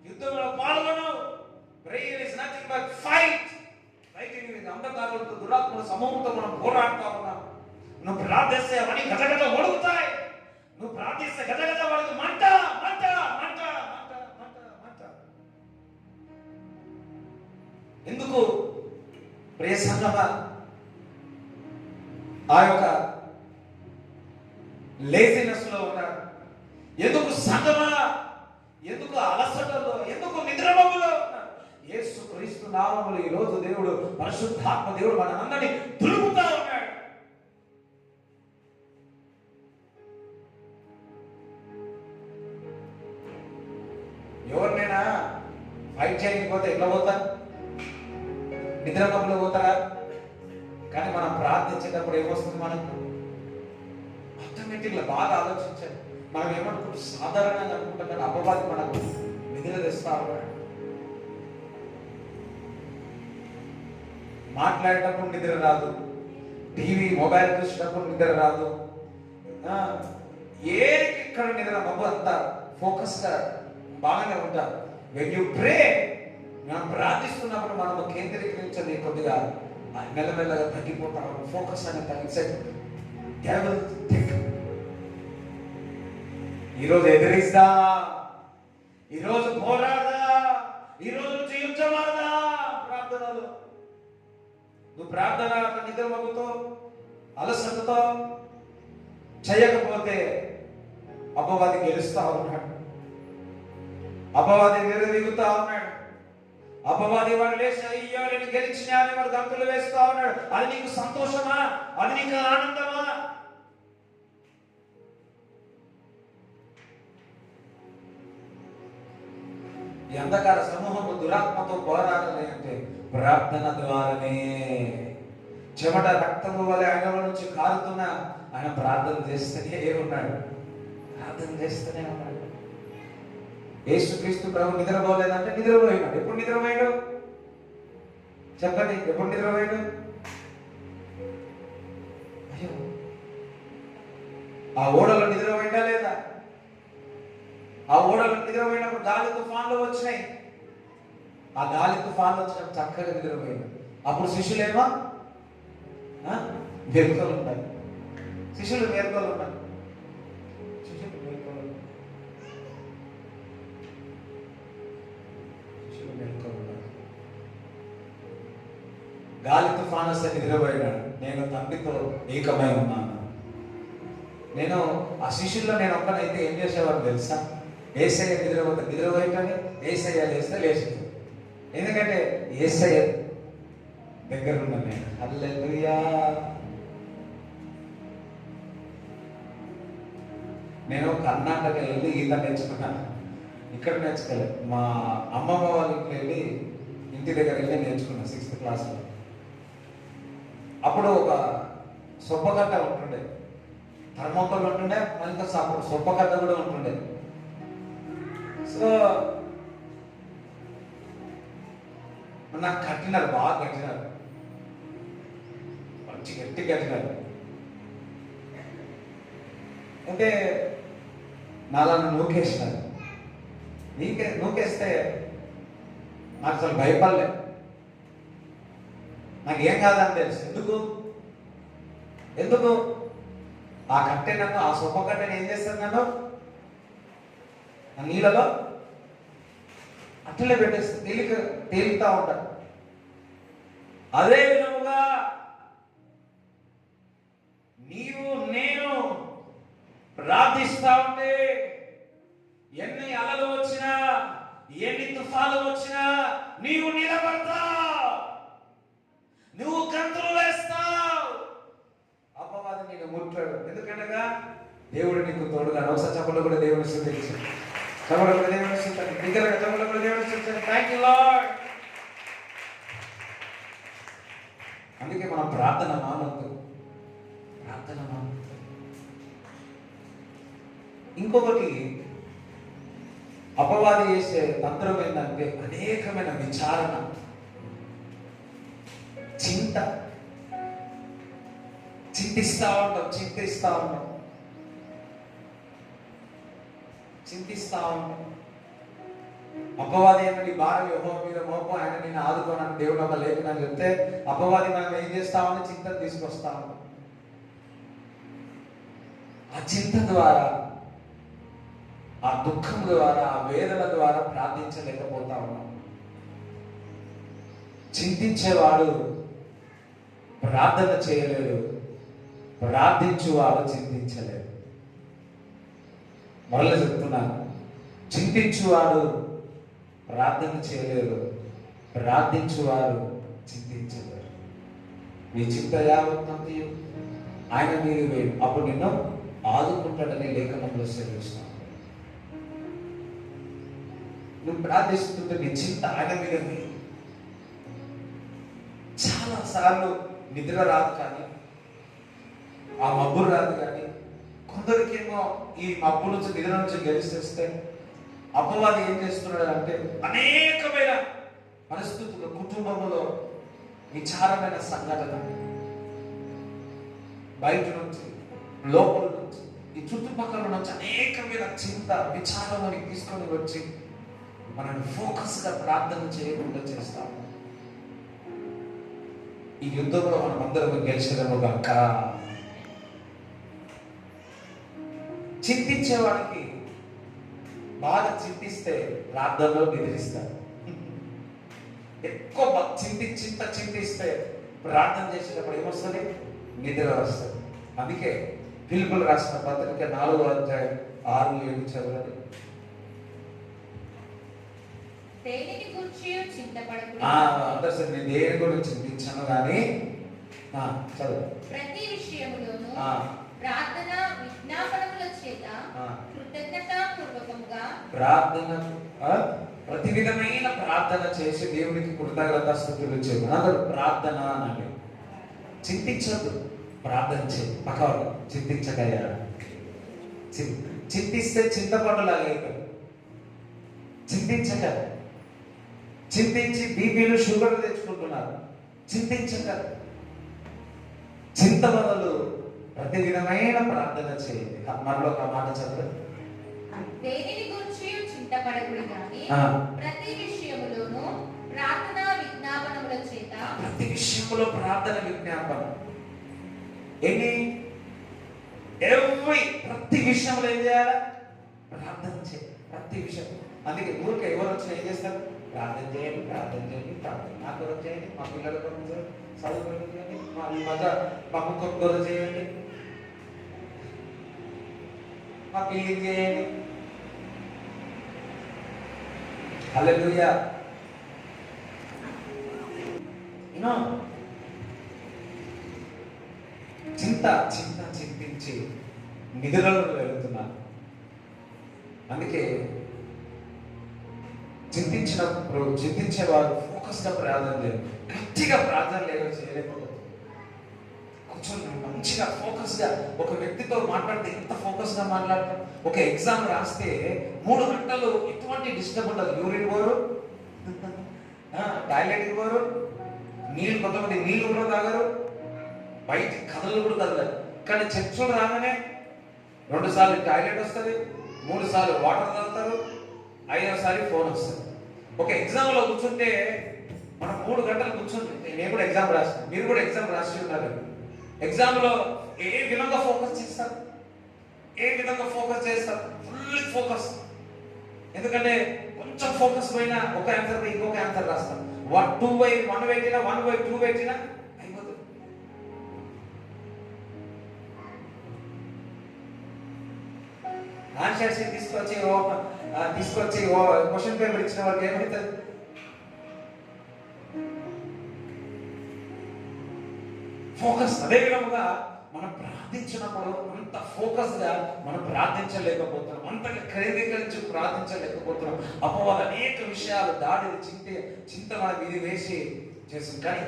యుద్ధంలో పాల్గొను. Prayer is nothing but fight. Fighting with అంధకారులతో, దురాత్మల సమూహంతో మనం పోరాడుతా ఉన్నాం. నువ్వు ప్రార్థిస్తే అవన్నీ గజగజ ఒడుగుతాయి. నువ్వు ప్రార్థిస్తే గజగజ వాళ్ళకి మంట మంట మంట మంట మంట మంట. ఎందుకు ప్రియ సంగమా ఆ యొక్క లేజినెస్ లో ఉన్నారు? ఎందుకు సంగమా, ఎందుకు అలసటలో, ఎందుకు నిద్రమములో ఉన్నారు? యేసు క్రీస్తు నామములో ఈ రోజు దేవుడు, పరిశుద్ధాత్మ దేవుడు మన అందరినీ దులుపుతా ఉన్నాడు. ఎవరినైనా ఫైట్ చేయకపోతే ఎట్లా పోతారు? నిద్రమములో పోతారా? కానీ మనం ప్రార్థించేటప్పుడు ఏమొస్తుంది మనకు? ఆటోమేటిక్గా బాగా ఆలోచించాలి. మనం ఏమనుకుంటాం? సాధారణంగా అనుకుంటాం, కానీ అపవాది మనకు నిద్ర తెస్తా ఉన్నాడు. మాట్లాడేటప్పుడు నిద్ర రాదు, టీవీ మొబైల్ చూసేటప్పుడు నిద్ర రాదు, ఏరికి ఇక్కడ నిద్ర బాబు అంతా ఫోకస్గా బాగానే ఉంటారు. వెన్ యూ ప్రే, మనం ప్రార్థిస్తున్నప్పుడు మనము కేంద్రీకరించని కొద్దిగా మెల్లమెల్లగా తగ్గిపోతాం. ఫోకస్ అనేది తగ్గించండి. ఈరోజు ఎదిరిస్తా, ఈరోజు పోరాడదా, ఈరోజు జీవించవాదా ప్రార్థనలు. నువ్వు ప్రార్థన నిద్రమగుతో అలసటతో చేయకపోతే అపవాది గెలుస్తా ఉన్నాడు. అపవాది విరదిగుతా ఉన్నాడు. అపవాది వాడు లేచి అయ్యో నేను గెలిచినా అని వాడు గంతులు వేస్తా ఉన్నాడు. అది నీకు సంతోషమా? అది నీకు ఆనందమా? ఈ అంధకార సమూహము దురాత్మతో పోరాడాలి అంటే ప్రార్థన ద్వారానే. చెమట రక్తము వలె ఆయన నుంచి కారుతున్న ఆయన ప్రార్థన చేస్తూనే ఉన్నాడు. ప్రార్థన చేస్తూనే ఉన్నాడు. యేసుక్రీస్తు ప్రభు నిద్రపోలేదంటే నిద్రపోయినాడు. ఎప్పుడు నిద్రపోయాడు చెప్పండి? ఎప్పుడు నిద్రపోయాడు? అయ్యో, ఆ ఓడలో నిద్రపోయిందా లేదా? ఆ ఓడలో నిద్రపోయినప్పుడు గాలి తుఫాన్లు వచ్చినాయి. ఆ గాలి తుఫాన్లు వచ్చినప్పుడు చక్కగా నిద్రపోయినాడు. అప్పుడు శిష్యులేమో మెరుకలు ఉంటాయి. శిష్యులు మెరుకలు ఉంటాయి. గాలి తుఫాను వస్తే నిద్రపోయినాడు. నేను తండ్రితో ఏకమై ఉన్నాను. నేను ఆ శిష్యుల్లో నేను ఒక్కనైతే ఏం చేసేవాడు తెలుసా? ఏసయ్య నిద్రపోయేటని ఏసయ్య లేస్తే లేచింది. ఎందుకంటే ఏసయ్య దగ్గర ఉన్నాను నేను. హల్లెలూయా. నేను కర్ణాటక వెళ్ళి ఈత నేర్చుకున్నాను. ఇక్కడ నేర్చుకోలేదు. మా అమ్మమ్మ వాళ్ళ ఇంటికి వెళ్ళి ఇంటి దగ్గర వెళ్ళి నేర్చుకున్నాను 6th క్లాస్లో. అప్పుడు ఒక సొప్పగడ్డ ఉంటుండే, థర్మోకోల్ ఉంటుండే, మళ్ళీ అప్పుడు సొప్పగడ్డ కూడా ఉంటుండే. సో నాకు కట్టినారు, బాగా కట్టినారు, మంచి గట్టి కట్టినారు. అంటే నాలా నూకేసినారు. నూకేస్తే నాకు అసలు భయపడలే. నాకు ఏం కాదని తెలుసు. ఎందుకు ఆ కట్టె నన్ను, ఆ సొప్ప కట్టెని ఏం చేస్తాను? నన్ను ఆ నీళ్ళలో అట్లనే పెట్టేస్తే తేలుతా ఉంటాను. అదే విధముగా నీవు నేను ప్రార్థిస్తా ఉంటే ఎన్ని అలలు వచ్చినా, ఎన్ని తుఫాలు వచ్చినా నీవు నిలబడతావు, నువ్వు గంతులు వేస్తావు. అపవాది నీకు ముట్టాడు. ఎందుకనగా దేవుడు నీకు తోడుగా. ఒకసారి చెప్పలు కూడా దేవుని స్తుతించు. చెప్పలు కూడా దేవుని స్తుతించు. దగ్గరగా చెప్పలు కూడా దేవుని స్తుతించు. Thank you lord. అందుకే మనం ప్రార్థన మానవద్దు. ప్రార్థన మానవద్దు. ఇంకొకటి అపవాది చేసే తంత్రం ఏంటంటే అనేకమైన విచారణ, చింతిస్తా ఉంటాం. అపవాది అయినా నీ భార్య యెహోవా మీద మోపం, ఆయన నేను ఆదుకోనని దేవుడు ఒక లేఖనని చెప్తే అపవాది మనం ఏం చేస్తామని చింతన తీసుకొస్తా ఉంటాం. ఆ చింత ద్వారా, ఆ దుఃఖం ద్వారా, ఆ వేదన ద్వారా ప్రార్థించలేకపోతా ఉన్నాం. చింతించేవాడు ప్రార్థన చేయలేడు, ప్రార్థించువాడు చింతించలేడు. మరలా చెప్తున్నాను, చింతించువాడు ప్రార్థన చేయలేరు, ప్రార్థించువారు చింతించలేరు. మీ చింత యావత్తంతయు ఆయన మీద వేడు, అప్పుడు నిన్ను ఆదుకుంటాడని లేఖనంలో సెలవిస్తాను. నువ్వు ప్రార్థిస్తుంటే నీ చింత ఆయన మీద వేడు. చాలా సార్లు నిద్ర రాదు, కానీ ఆ మబ్బు రాదు. కానీ కొందరికేమో ఈ మబ్బు నుంచి నిద్ర నుంచి గెలిచేస్తే అపవాది ఏం చేస్తున్నాడు అంటే అనేకమైన పరిస్థితులు, కుటుంబంలో విచారమైన సంఘటన, బయట నుంచి లోపల నుంచి ఈ చుట్టుపక్కల నుంచి అనేకమైన చింత విచారాన్ని తీసుకొని వచ్చి మనల్ని ఫోకస్గా ప్రార్థన చేయకుండా చేస్తాము. ఈ యుద్ధంలో మనం అందరం గెలిచడము గాక. చింతించేవాడికి బాగా చింతిస్తే ప్రార్థనలో నిద్రిస్తాడు. ఎక్కువ చింతిస్తే ప్రార్థన చేసేటప్పుడు ఏమొస్తుంది? నిద్ర వస్తుంది. అందుకే ఫిలిప్పీయులు రాసిన పత్రిక 4వ అధ్యాయం 6-7 చదవండి. అందరూ నేను దేని గురించి చింతించాను కానీ చదువు. ప్రతి విషయములోనూ ప్రార్థన విజ్ఞాపనముల చేత కృతజ్ఞతాపూర్వకముగా ప్రార్థన, ప్రతి విధమైన ప్రార్థన చేసి దేవునికి కృతజ్ఞతాస్తుతులు చేయమని. అందరూ ప్రార్థన అనండి. చింతించద్దు, ప్రార్థన చేయి. పక్కవాడు చింతించగయ్యా. చింతిస్తే చింతపండులాగా అయిపోయి చింతించక, చింతించి బీపీలు షుగర్లు తెచ్చుకుంటున్నారు. చింతించక, చింత బదులు ప్రతి విధమైన ప్రార్థన చేయండి. మనలో ఒక మాట చదువు. దేనిని గురించి చింతపడకుడి గాని ప్రతి విషయములోనూ ప్రార్థన విజ్ఞాపనముల చేత. ప్రతి విషయంలో ప్రార్థన విజ్ఞాపన ఏంటి? ప్రతి విషయంలో ఏం చేయాలి? ప్రార్థన చేయాలి. ప్రతి విషయం. అందుకే ఊరికే ఎవరు వచ్చినా ఏం చేస్తారు? ప్రార్థన చేయండి, ప్రార్థన చేయండి, ప్రార్థన నా కొరకు చేయండి, మా పిల్లల కొరకు చదువు కొరకు చేయండి, మా ఈ మధ్య మా కుక్క కొరకు చేయండి, మా పిల్లికి చేయండి. హల్లెలూయా. చింతించి నిధులలో వెళుతున్నారు. అందుకే చింతించేవారు ఫోకస్గా ప్రార్థన చేయాలి. గట్టిగా ప్రార్థన చేయలేకపోతుంది. కొంచెం మంచిగా ఫోకస్గా ఒక వ్యక్తితో మాట్లాడితే ఎంత ఫోకస్గా మాట్లాడతాం. ఒక ఎగ్జామ్ రాస్తే 3 గంటలు ఎటువంటి డిస్టర్బ్ ఉండదు. యూరిన్ పోరు, టాయిలెట్కి పోరు, కొంతమంది నీళ్ళు కూడా తాగరు, బయట కథలు కూడా తగ్గదు. కానీ చర్చలు రాగానే 2 సార్లు టాయిలెట్ వస్తుంది, 3 సార్లు వాటర్ తాగుతారు, 5వసారి ఫోన్ వస్తుంది. ఒక ఎగ్జామ్లో కూర్చుంటే మనం 3 గంటలు కూర్చుంటే, నేను కూడా ఎగ్జామ్ రాస్తాను, మీరు కూడా ఎగ్జామ్ రాసి ఉన్నారు. ఎగ్జామ్లో ఏ విధంగా ఫోకస్ చేస్తారు? Full focus. ఎందుకంటే కొంచెం ఫోకస్ పోయినా ఒక ఆన్సర్ ఇంకొక ఆన్సర్ రాస్తాం. 1/1 పెట్టినా 1/2 పెట్టినా అయిపోతుంది. ఆన్సర్ షీట్ తీసుకొచ్చి క్వశ్చన్ పేపర్ ఇచ్చిన వాళ్ళకి ఏమవుతుంది? ఫోకస్. అదే విధముగా మనం ప్రార్థించినప్పుడు అంత ఫోకస్గా మనం ప్రార్థించలేకపోతున్నాం, అంతగా కేంద్రీకరించి ప్రార్థించలేకపోతున్నాం. అపవాది అనేక విషయాలు చింత మన విధి వేసి చేస్తుంది. కానీ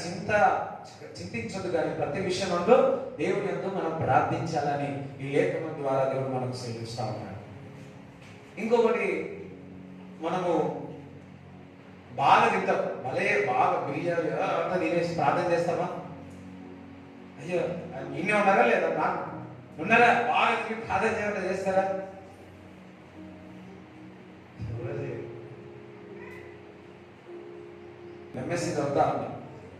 చింతించదు. కానీ ప్రతి విషయంలో దేవుని యందు మనం ప్రార్థించాలని ఈ లేఖనం ద్వారా దేవుడు మనకు సెలవిస్తా ఉన్నాడు. ఇంకొకటి, మనము బాగా తింటాం, బాగా బిర్యానీ అంతా తినేసి ప్రార్థన చేస్తామా? అయ్యో ఇన్ని ఉన్నారా లేదా? ఉన్నారా? బాగా ప్రార్థన చేయడం చేస్తారా? ఎంఎస్సీ చదువుతా ఉన్నా.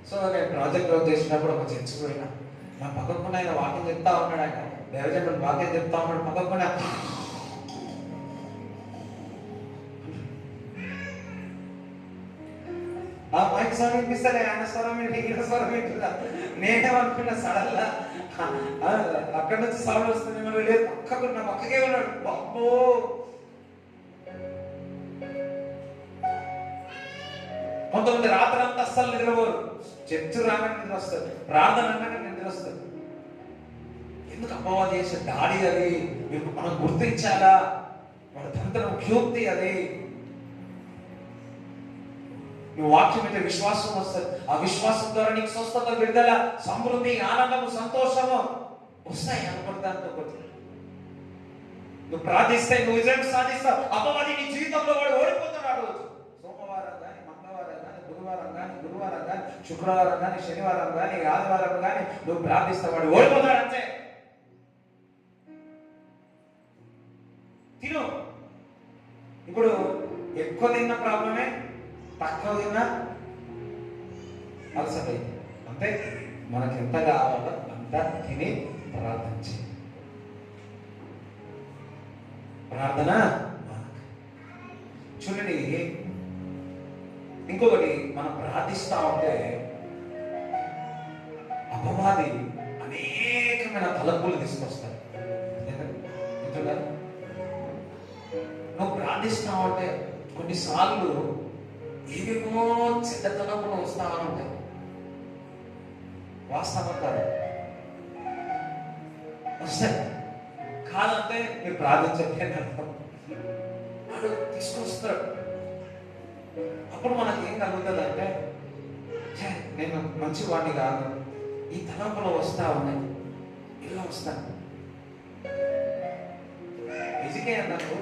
సో నేను ప్రాజెక్ట్ వర్క్ చేసినప్పుడు ఒక చర్చికి పోయినా, నా పక్కకున్న ఆయన వాకింగ్ చెప్తా ఉన్నాడు. ఆయన దైవజనుడు వాక్యం చెప్తా ఉన్నాడు, పక్కన ఆ మైక్ స్వరం వినిపిస్తలే, ఆయన స్వరం ఏంటి, ఈయన స్వరం ఏంటిలా నేనేమనుకున్నా సడన్లా అక్కడి నుంచి సౌండ్ వస్తుంది, మనం లేదు పక్కకున్నా, పక్కకే ఉన్నాడు. బాబో కొంతమంది రాత్రి అంతా అస్సలు నిద్రపోరు, చర్చు రాగానే నిద్ర వస్తుంది, ప్రార్థన అనగానే నిద్ర వస్తుంది. ఎందుకు అపవాది చేసే దాడి అది మనం గుర్తించాలా, వాడి తంత్రం క్యూక్తి అది. నువ్వు వాక్యం అంటే విశ్వాసం వస్తుంది, ఆ విశ్వాసం ద్వారా నీకు స్వస్థత, విడుదల, సమృద్ధి, ఆనందము, సంతోషము వస్తాయి అనుకుంటాను. నువ్వు ప్రార్థిస్తే నువ్వు విజయం సాధిస్తావు. అపవాది నీ జీవితంలో వాడు ఓడిపోతున్నాడు. సోమవారం కానీ, మంగళవారం కానీ, బుధవారం కానీ, గురువారం కానీ, శుక్రవారం కానీ, శనివారం కానీ, ఆదివారం కానీ నువ్వు ప్రార్థిస్తావు, వాడు ఓడిపోతాడు అంతే. తిను. ఇప్పుడు ఎక్కువ తిన్న ప్రాబ్లమే, తక్కువ తిన్నా అలసట అంతే. మనకి ఎంత కావాలో అంత తిని ప్రార్థన చేయాలి. ప్రార్థన చూడండి. ఇంకొకటి, మనం ప్రార్థిస్తా ఉంటే అపవాది అనేకమైన తలపులు తీసుకొస్తారు. నువ్వు ప్రార్థిస్తా ఉంటే కొన్నిసార్లు ఏవేమో చెడ్డతనములు వస్తా ఉంటాయి. వాస్తవం కాదు, వస్తాయి. కాదంటే మీరు ప్రార్థించండి అని అర్థం. వాడు తీసుకొస్తాడు. అప్పుడు మనకి ఏం కలుగుతుంది అంటే, నేను మంచి వాడిని కాదు, ఈ తలంపులు వస్తా ఉన్నాయి, ఇలా వస్తాను. నిజమే అన్నట్టు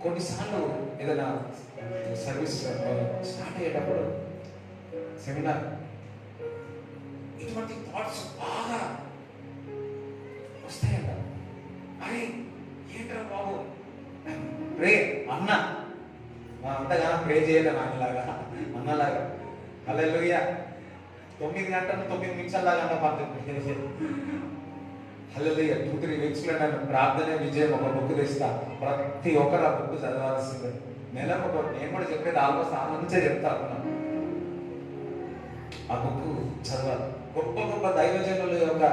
కొన్నిసార్లు ఏదైనా సర్వీస్ స్టార్ట్ అయ్యేటప్పుడు, సెమినార్, ఇటువంటి థాట్స్ బాగా వస్తాయంట. అరే ఏంట్రా బాబు, ప్రే అన్న అంతగానో ప్రే చేయలే నాకులాగా, అన్నలాగా. హల్లెలూయా. 9 గంటలు 9 నిమిషాల్లాగా అన్న పడుతుంది. హల్లెలూయా. 2-3 వీక్స్లో నేను ప్రార్థనే విజయం ఒక బుక్ తెస్తా. ప్రతి ఒక్కరు ఆ బుక్ చదవాల్సిందే. నెలకు ఒక, నేను కూడా చెప్పేది ఆల్మోస్ట్ ఆ నుంచే చెప్తా ఉన్నాను, ఆ బుక్ చదవాలి. గొప్ప గొప్ప దైవజనుల యొక్క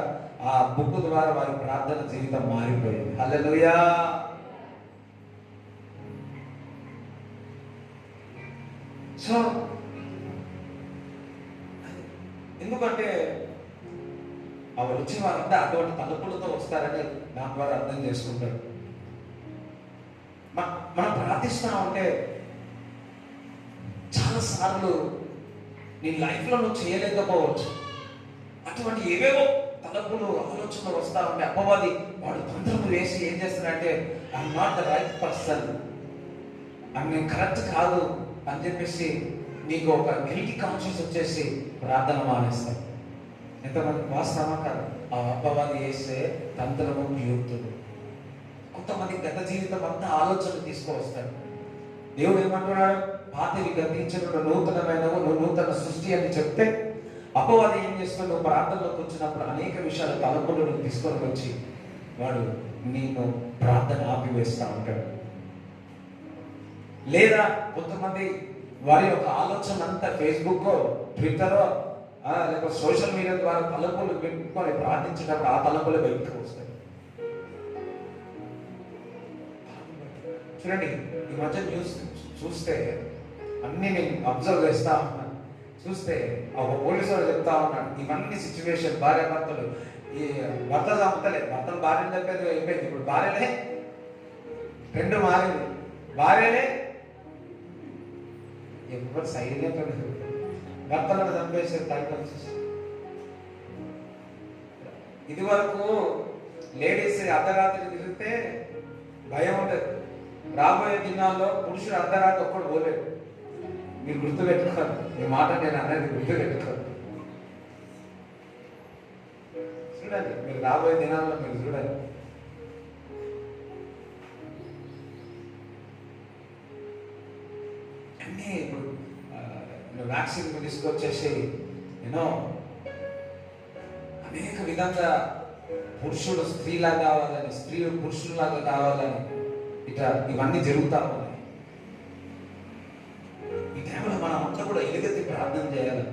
ఆ బుక్ ద్వారా వారి ప్రార్థన జీవితం మారిపోయింది. హల్లెలూయా. సో ఎందుకంటే అవి వచ్చే వారంతా అటువంటి తలుపులతో వస్తారని దాని ద్వారా అర్థం చేసుకుంటాడు. మనం ప్రార్థిస్తా ఉంటే చాలాసార్లు నీ లైఫ్లో నువ్వు చేయలేకపోవచ్చు. అటువంటి ఏవేవో తలపులు, ఆలోచనలు వస్తా ఉంటే అపవాది వాడు తంత్రము వేసి ఏం చేస్తాడంటే, I'm not the right person, నేను కరెక్ట్ కాదు అని చెప్పేసి నీకు ఒక గిల్టీ కాన్షియస్ వచ్చేసి ప్రార్థన మానేస్తాడు. ఎంతమంది వాస్తవమా కాదు? ఆ అపవాది వేసే తంత్రము యూతుడు. కొంతమంది గత జీవితం అంతా ఆలోచనలు తీసుకువస్తాడు. దేవుడు ఏమంటున్నాడు? పాతవి గతించినప్పుడు నూతనమైనవు, నువ్వు నూతన సృష్టి అని చెప్తే అపవాది ఏం చేస్తున్నాడు? నువ్వు ప్రార్థనలోకి వచ్చినప్పుడు అనేక విషయాలు తలపులను తీసుకొని వచ్చి వాడు నీకు ప్రార్థన ఆపివేస్తూ ఉంటాడు. లేదా కొంతమంది వారి యొక్క ఆలోచన అంతా ఫేస్బుక్, ట్విట్టర్, లేకపోతే సోషల్ మీడియా ద్వారా తలపులు పెట్టుకొని ప్రార్థించినప్పుడు ఆ తలపులు బయటకు వస్తాయి. చూడండి, ఈ మధ్య న్యూస్ చూస్తే అన్ని నేను అబ్జర్వ్ చేస్తా ఉన్నాను. చూస్తే ఒక పోలీసు వాడు చెప్తా ఉన్నాడు, ఇవన్నీ సిచ్యువేషన్, భార్య భర్తలు, ఈ భర్త చంపుతలే, భర్తలు భార్యను చెప్పేది అయిపోయింది. ఇప్పుడు భార్యలే రెండు మారింది, భార్యలే ఎవరు సైలెంట్ భర్తలను చంపేసే టైటిల్స్. ఇది వరకు లేడీస్ అర్ధరాత్రి తిరిగితే భయం ఉంటుంది. రాబోయే దినాల్లో పురుషుడు అర్ధరాత్రి ఒక్కడు పోలేడు. మీరు గుర్తుపెట్టుకోరు, ఈ మాట నేను అనేది గుర్తుపెట్టుకోరు. చూడండి, మీరు రాబోయే దినాల్లో మీరు చూడండి. అన్నీ ఇప్పుడు వ్యాక్సిన్ తీసుకొచ్చేసి అనేక విధంగా పురుషుడు స్త్రీలాగా కావాలని, స్త్రీలు పురుషుల్లాగా కావాలని ఇట్లా ఇవన్నీ జరుగుతా ఉన్నాయి. ఈ టైంలో మనం అంతా కూడా ఎలుగెత్తి ప్రార్థన చేయాలి.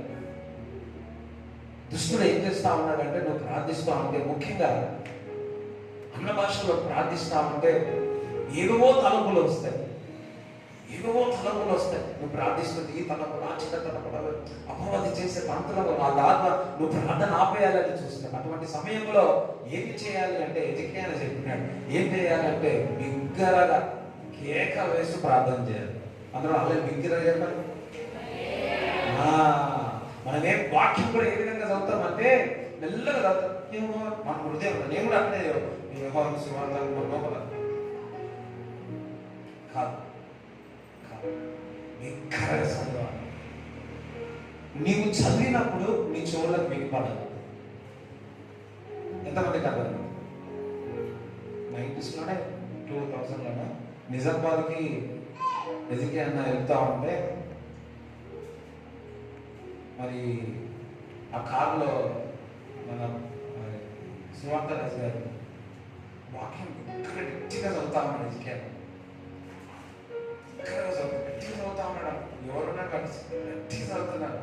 దుష్టుడు ఏం చేస్తా ఉన్నాడంటే, నువ్వు ప్రార్థిస్తా ఉంటే, ముఖ్యంగా అన్న భాషలో ప్రార్థిస్తా ఉంటే ఏవో తలంపులు వస్తాయి, ఏవో తలంపులు వస్తాయి. నువ్వు ప్రార్థిస్తుంది ఈ తలంపులు, ఆ చిన్న తలంపులు, అపవాది చేసే తంత్రులను వాళ్ళ ఆత్మ నువ్వు ప్రార్థన ఆపేయాలని చూస్తావు. అటువంటి సమయంలో ఏమి చేయాలి అంటే, ఎజికియా చెప్పినాడు, ఏం చేయాలంటే బిగ్గరగా కేక వేసి ప్రార్థన చేయాలి. అందరూ అలా బిగ్గరగా చెప్పాలి. మనం ఏం వాక్యం కూడా ఏ విధంగా చదువుతామంటే మెల్లగా చదువుతాం. ఏమో మన హృదయం, నేను కూడా అట్లే లోపల కాదు, బిగ్గరగా చదవాలి. నీవు చదివినప్పుడు నీ చెవులకు వినపడాలి. ఎంతమందికి అర్థం? 90s 2000 నిజామాబాద్కి ఎజికియా అన్న వెళ్తా ఉంటే, మరి ఆ కారులో మన సువార్త రాజు గారు వాక్యం గట్టిగా చదువుతా ఉన్నాడు. ఎజికియా గట్టిగా చదువుతా ఉన్నాడు. ఎవరున్నా కలిసి గట్టిగా చదువుతున్నాడు.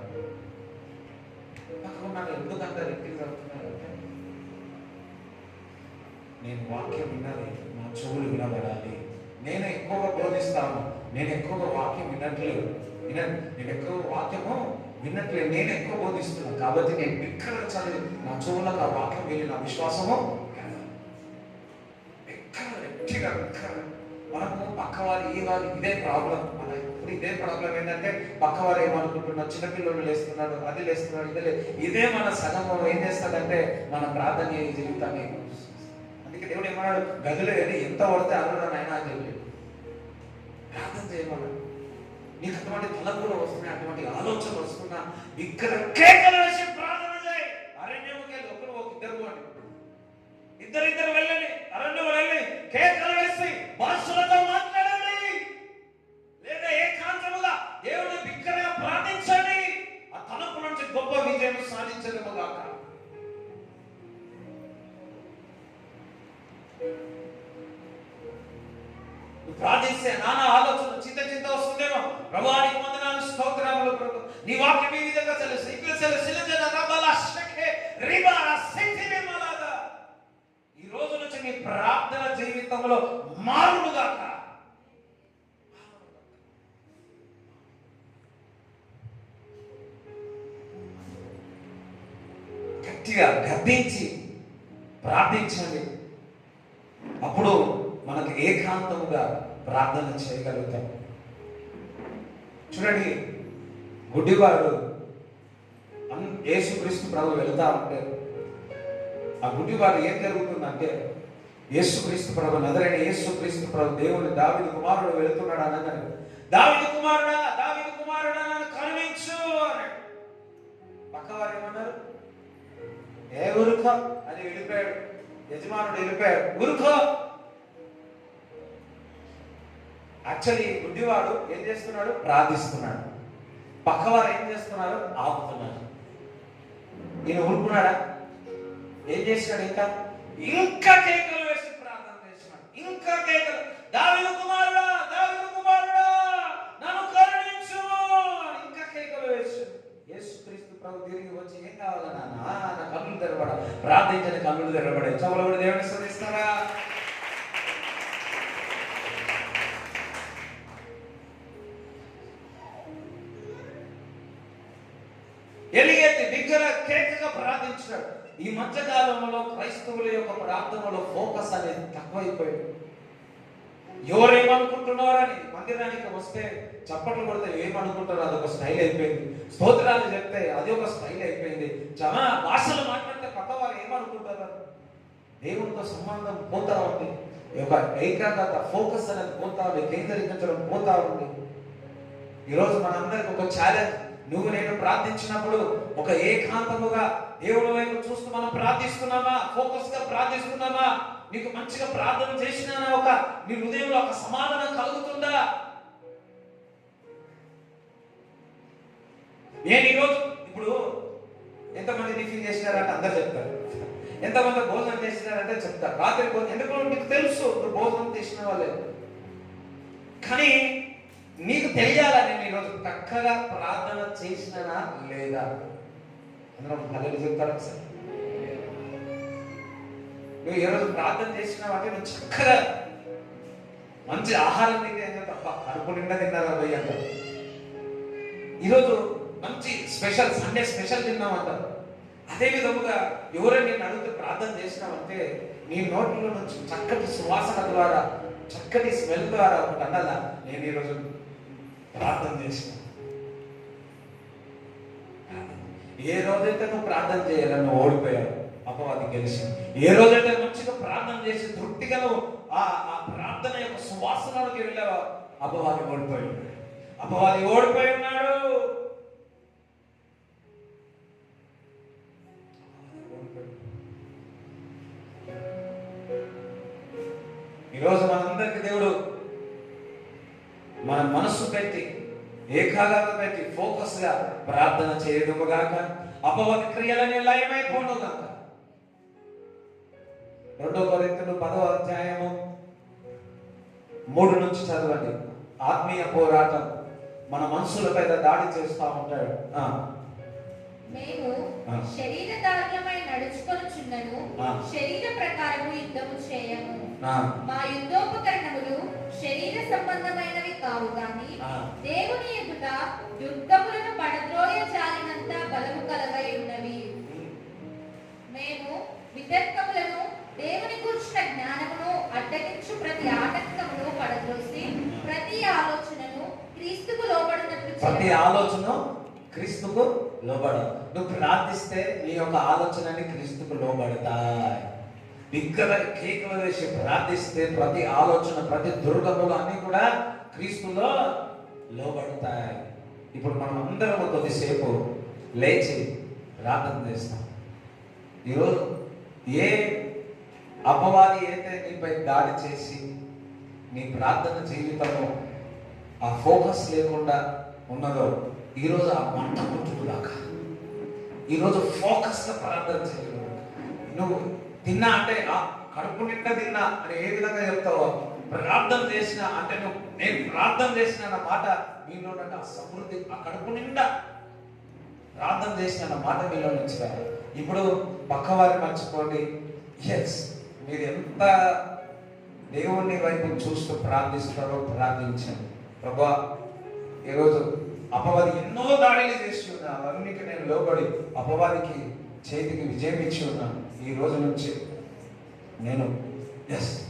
నాకు ఎందుకంత గట్టిగా చదువుతున్నాడు అంటే, నేను వాక్యం విన్నది నా చెవులు వినబడాలి. నేను ఎక్కువగా బోధిస్తాను, నేను ఎక్కువగా వాక్యం వినట్లేదు, నేను ఎక్కువ వాక్యము విన్నట్లేదు, నేను ఎక్కువ బోధిస్తున్నాను. కాబట్టి నేను బిగ్గరగా చదివి నా చెవులకు ఆ వాక్యం వెళ్ళి నా విశ్వాసము గట్టిగా మనము పక్కవారు ఈ వారు ఇదే ప్రాబ్లం. మన ఇప్పుడు ఇదే ప్రాబ్లం ఏంటంటే, పక్కవారు ఏమనుకుంటున్నారు, చిన్నపిల్లలు లేస్తున్నాడు, అది లేస్తున్నాడు, ఇదే మన సగము ఏం చేస్తాడంటే మన ప్రార్థన జీవితాన్ని. అందుకే దేవుడు ఏమన్నాడు, గదిలో వెళ్ళి ఎంత పడితే అరుడు నాయన అని చెప్పి ప్రార్థన చేయమన్నాడు. నీకు అటువంటి తలంపులు వస్తున్నాయి, అటువంటి ఆలోచనలు వస్తున్నా, ఇక్కడ కేకలు వేసి ప్రార్థన చేయి. అరణ్యముకి వెళ్ళి ఇద్దరు పోండి, ఇద్దరు వెళ్ళండి, అరణ్యం వెళ్ళి కేకలు వేసి భాషలతో మాట్లాడండి, లేదా ఏకాంతముగా దేవుని బిగ్గరగా ప్రార్థించండి. ఆ తలంపు నుంచి గొప్ప విజయం సాధించలేము గాక. ప్రార్థిస్తే నానా ఆలోచన చింత వస్తుందేమో. ప్రభువానికి వందనాలు, స్తోత్రములు ప్రభు. నీ వాక్యం ఈ విధంగా తెలుసు. ఈ రోజు నుంచి నీ ప్రార్థన జీవితంలో మారుడుగాక. గట్టిగా గద్దించి ప్రార్థించండి. అప్పుడు మనకు ఏకాంతముగా ప్రార్థన చేయగలుగుతాం. చూడండి, గుడ్డివాడు యేసుక్రీస్తు ప్రభు వెళ్తా ఉంటే, ఆ గుడ్డివాడు ఏం జరుగుతుందంటే, యేసుక్రీస్తు ప్రభు నజరైన యేసుక్రీస్తు ప్రభు దేవుని దావీదు కుమారుడు వెళుతున్నాడు అనగానే, దావీదు కుమారుడా నన్ను కరుణించు అన్నాడు. పక్కవారు ఏమన్నారు, ఏ ఊరుకో అని వెళ్ళిపోయాడు. యజమానుడు వెళ్ళిపోయాడు, ఊరుకో. యాక్చువల్లీ గుడ్డివాడు ఏం చేస్తున్నాడు, ప్రార్థిస్తున్నాడు. పక్కవారు ఏం చేస్తున్నారు, ఆపుతున్నారు. ఈయన ఊరుకున్నాడా? ఏం చేసినాడు? ఇంకా కేకలు వేసి ప్రార్థన చేసినాడు. ఇంకా కేకలు, దావీదు కుమారుడా నన్ను కరుణించు. ఇంకా కేకలు వేసాడు. యేసుక్రీస్తు ప్రభు తిరిగి వచ్చి, ఏం కావాలన్నా నా కన్నులు తెరవడ, ప్రార్థించని కన్నులు తెరవడే. చవలు కూడా దేవుని స్తుతిస్తారా? ఎలిగెత్తి బిగ్గర కేకగా ప్రార్థించాడు. ఈ మధ్యకాలంలో క్రైస్తవుల యొక్క ప్రార్థనలో ఫోకస్ అనేది తక్కువైపోయింది. ఎవరేమనుకుంటున్నారని మందిరానికి వస్తే చప్పట్లు కొడితే ఏమనుకుంటారో అదొక స్టైల్ అయిపోయింది. స్తోత్రాలు చెప్తే అది ఒక స్టైల్ అయిపోయింది. చాలా భాషలు మాట్లాడితే పక్కవారు ఏమనుకుంటారు. దేవునితో సంబంధం పోతా ఉంది. ఒక ఏకాగ్రత, ఫోకస్ అనేది పోతా ఉంది, కేంద్రీకరించడం పోతా ఉంది. ఈరోజు మనందరికి ఒక ఛాలెంజ్. నువ్వు నేను ప్రార్థించినప్పుడు ఒక ఏకాంతముగా దేవుడి వైపు చూస్తూ మనం ప్రార్థిస్తున్నామా, ఫోకస్ గా ప్రార్థిస్తున్నామా? నీకు మంచిగా ప్రార్థన చేసినా నీ హృదయంలో ఒక సమాధానం కలుగుతుందా? నేను ఈరోజు ఇప్పుడు ఎంతమంది టిఫిన్ చేసినారంటే అందరు చెప్తారు. ఎంతమంది భోజనం చేసినారంటే చెప్తారు. రాత్రి భోజనం ఎందుకు నీకు తెలుసు నువ్వు భోజనం చేసిన వాళ్ళే, కానీ నీకు తెలియాలని నేను ఈరోజు చక్కగా ప్రార్థన చేసినా లేదా అందులో పల్లెలు చెప్తారు సార్. నువ్వు ఏ రోజు ప్రార్థన చేసినావు అంటే నువ్వు చక్కగా మంచి ఆహారం తింటే తప్ప కడుపు నిండా తిన్నారా పోయి అంటారు. ఈరోజు మంచి స్పెషల్ సండే స్పెషల్ తిన్నామంటారు. అదే విధముగా ఎవరైనా నేను అడిగితే ప్రార్థన చేసినావంటే నీ నోట్లో నుంచి చక్కటి సువాసన ద్వారా చక్కటి స్మెల్ ద్వారా ఒకటి అన్నదా నేను ఈరోజు ప్రార్థన చేసిన. ఏ రోజైతే నువ్వు ప్రార్థన చేయాలని నువ్వు ఓడిపోయావు, అపవాది గెలిచి. ఏ రోజైతే మంచిగా ప్రార్థన చేసి తృప్తిగా నువ్వు ఆ ప్రార్థన యొక్క సువాసనలోకి వెళ్ళావో అపవాది ఓడిపోయి ఉన్నాడు. అపవాది ఓడిపోయి ఉన్నాడు. ఈరోజు మనందరికి దేవుడు మన మనస్సు పెట్టి ఏకాగ్రత పెట్టి ఫోకస్ గా ప్రార్థన చేయదుగాక, అపవాది క్రియలని లయమైపోనుగాక. 2 కొరింథీయులు 10వ అధ్యాయము 3 నుంచి చదవండి. ఆత్మీయ పోరాటం మన మనసులపై దాడి చేస్తూ ఉంటాడు. మేము శరీరధార్యమై నడుచుకొనుచున్నను, శరీర ప్రకారము యుద్ధము చేయము. మా యుద్ధోపకరణములు శరీర సంబంధమైనవి కావు గాని దేవుని ఎదుట యుద్ధములను పడద్రోయ జాలినంత బలము కలవై ఉన్నవి. మేము వితర్కములను దేవుని గూర్చిన జ్ఞానమును అడ్డగించు ప్రతి ఆటంకమును పడద్రోసి ప్రతి ఆలోచనను క్రీస్తుకు లోబడినట్లు ప్రతి ఆలోచన క్రీస్తుకు లోబడ. నువ్వు ప్రార్థిస్తే నీ యొక్క ఆలోచనని క్రీస్తుకు లోబడతాయి. బిగ్గర కేకలు వేసి ప్రార్థిస్తే ప్రతి ఆలోచన ప్రతి దుర్గములు అన్ని కూడా క్రీస్తులో లోబడతాయి. ఇప్పుడు మనం అందరం కొద్దిసేపు లేచి ప్రార్థన చేస్తాం. ఈరోజు ఏ అపవాది అయితే నీపై దాడి చేసి నీ ప్రార్థన జీవితంలో ఆ ఫోకస్ లేకుండా ఉన్నదో ఈరోజు ఆ మంట కొట్టుకుదాకా, ఈరోజు ఫోకస్గా ప్రార్థన చేయలేదు. నువ్వు తిన్నా అంటే కడుపు నిండా తిన్నా అని ఏ విధంగా చెప్తావో, ప్రార్థన చేసిన అంటే నేను ప్రార్థన చేసిన అన్న మాట మీలో ఆ సమృద్ధి, ఆ కడుపు నిండా ప్రార్థన చేసిన అన్న మాట మీలో నుంచి రాదు. ఇప్పుడు పక్కవారి మర్చిపోండి. ఎస్, మీరు ఎంత దేవుని వైపు చూస్తూ ప్రార్థిస్తారో ప్రార్థించండి. ప్రభువా, ఈరోజు అపవాది ఎన్నో దాడులు చేసి ఉన్నా అవన్నీకి నేను లోబడి అపవాదికి చేతికి విజయం ఇచ్చి ఉన్నాను. ఈ రోజు నుంచి నేను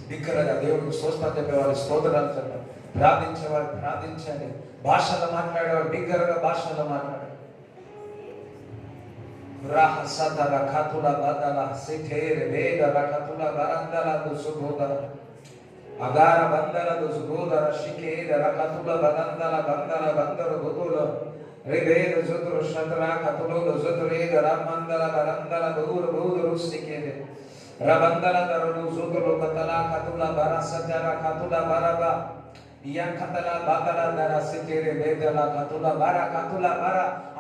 బిగ్గరగా దేవుడికి స్తోత్రం చెప్పేవారు స్తోత్రాలు చెప్పాలి, ప్రార్థించేవారు ప్రార్థించండి, భాషలో మాట్లాడేవారు బిగ్గరగా భాషలో మాట్లాడారు. అగార బందర దుసుగోదర శిఖేదర కతుల బదందల బందర బందర గుతుల రివేద జుతురు శత్ర కతులు జుతురేద రమందల బరందల దూర దూరు శిఖేద రబందల దరులు జుతులు కతల కతుల బర సజర కతుల బరబ ఇయం కతల బాతల దర శిఖేద వేదల కతుల బర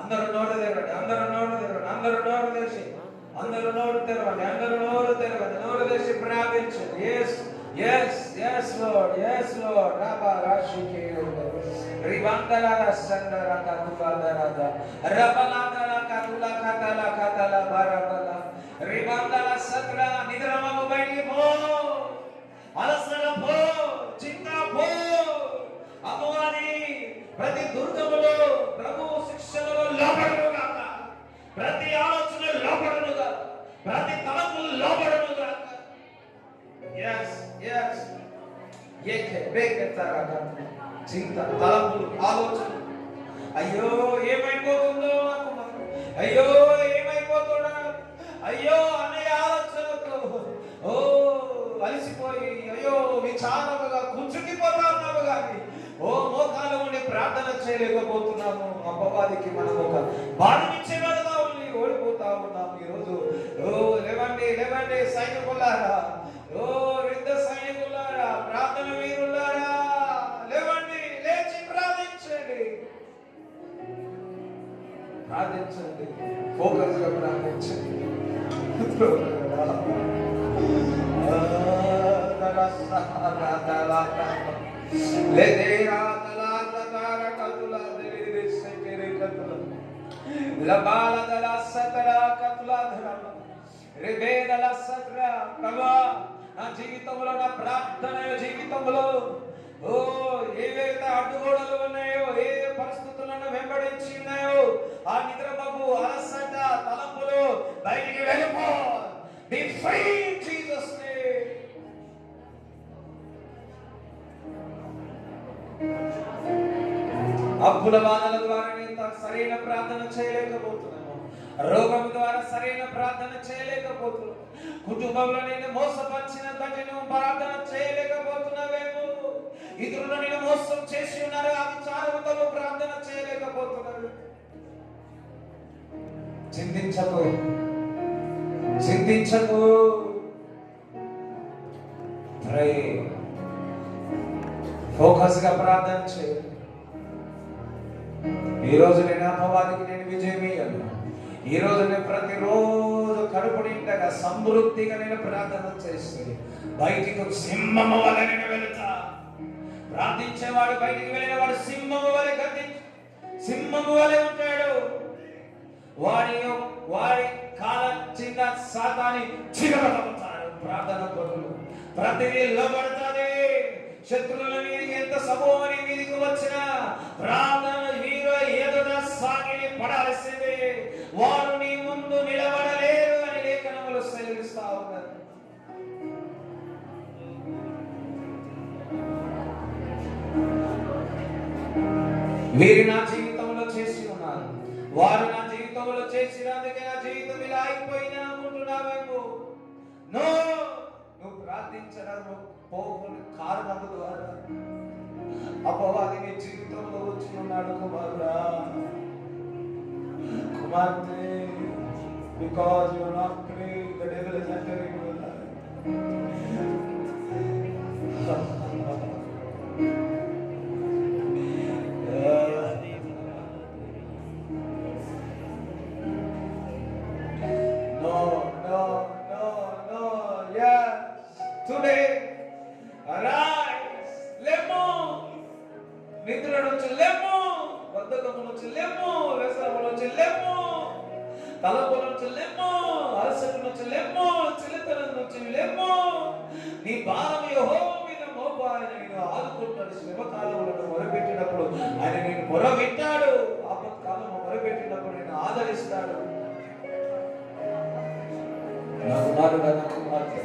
అందరూ నోరు తెరవండి, అందరూ నోరు తెరవండి, అందరూ నోరు తెరిచి, అందరూ నోరు తెరవండి, అందరూ నోరు తెరవండి, నోరు తెరిచి ప్రార్థించండి. Yes, Lord. Rabba Rashike Ribandala Sandara Katula Rabalanda Katula Katala Barabala Ribandala Satra Nidrama Mobile Po Alasana Po Chinta Po Amwani Prati Durgamulo Prabhu Sikshalo Lobaruga Prati Alochana Lobaruga Prati Talamu Lobaruga. Yes. చింత తలపులు ఆలోచన, అయ్యో ఏమైపోతుందో, అయ్యో ఏమైపోతున్నా, అయ్యో అనే ఆలోచనతో అలసిపోయి అయ్యో విచారముగా కుంచుకుపోతా ఉన్నాము. కానీ మోకాలు ఉండి ప్రార్థన చేయలేకపోతున్నాము. అపవాదికి మనం ఒక బాధనిచ్చేవాడుగా ఉండి ఓడిపోతా ఉన్నాము. ఈరోజు లేవండి సైనికులారా, యుద్ధ సైనికులారా, ప్రార్థన వీరులారా, లేవండి, లేచి ప్రార్థించండి, ఫోకస్ గా ప్రార్థించండి. నా జీవితంలో, నా ప్రార్థన జీవితంలో ఏవైతే అడ్డుగోడలు ఉన్నాయో, ఏ పరిస్థితులను వెంబడించి ఉన్నాయో, ఆ నిద్రమగు అలసట తలంపులు బయటికి వెళ్ళిపో. Be free in Jesus' name. అప్పుల బాధల ద్వారా నేను సరైన ప్రార్థన చేయలేకపోతున్నాను, రోగం ద్వారా సరైన ప్రార్థన చేయలేకపోతున్నాను, కుటుంబంలో నేను మోసపరిచిన తండ్రి నువ్వు ప్రార్థన చేయలేకపోతున్నావేమో, ఇతరులు నేను మోసం చేసి ఉన్నారు, ఆచారంతో ప్రార్థన చేయలేకపోతున్నారు. చింతించకు, చింతించకు. ఫోకస్ గా ప్రార్థన చేయ. ఈ రోజు నేను అపవాదికి నేను విజయం ఇయ్యాను. ఈ రోజు నేను ప్రతిరోజు కడుపు నిండగా సమృద్ధిగా నేను ప్రార్థన చేస్తే బయటికి సింహము వలె నేను వెళ్తా. ప్రార్థించేవాడు బయటికి వెళ్ళిన వాడు సింహము వలె సింహము వలె ఉంటాడు. వాడి కాల చిన్న సాతాన్ని చిరగలుగుతాడు. ప్రార్థన పనులు ప్రతిదీ లోబడుతుంది. శత్రువుల మీదకి ఎంత సమూహం మీదకి వచ్చినా ప్రార్థన వీరు ఎదుట సాగిలి పడాల్సిందే. వారు నీ ముందు నిలబడలేరు అని లేఖనములు సెలవిస్తా ఉన్నారు. వీరు నా జీవితంలో చేసి ఉన్నారు, వారు నా జీవితంలో చేసినందుకే నా జీవితం ఇలా అయిపోయినా అనుకుంటున్నావేమో. నువ్వు ప్రార్థించడం పోకుని కారణము ద్వారా అపవాది నీ జీవితంలో వచ్చి ఉన్నాడు. కుమారుడా, కుమార్తె, because you are not praying, the devil is entering your life. Today, arise, lemo, నిద్ర నుంచి లెమ్ము, బద్ధకము నుంచి లెమ్ము, వ్యసనము నుంచి లెమ్ము, తలపు నుంచి లెమ్ము, అలసట నుంచి లెమ్ము, చిలితనం నుంచి లెమ్ము. నీ భారం యెహోవా మీద మోపు. ఆయన నిన్ను ఆదుకుంటాడు. శ్రమకాలంలో మొరపెట్టినప్పుడు ఆయన నిన్ను మొరపెట్టాడు. ఆపత్కాలంలో మొరపెట్టినప్పుడు నిన్ను ఆదరిస్తాడు. నా కుమారుడా, నా కుమార్తె,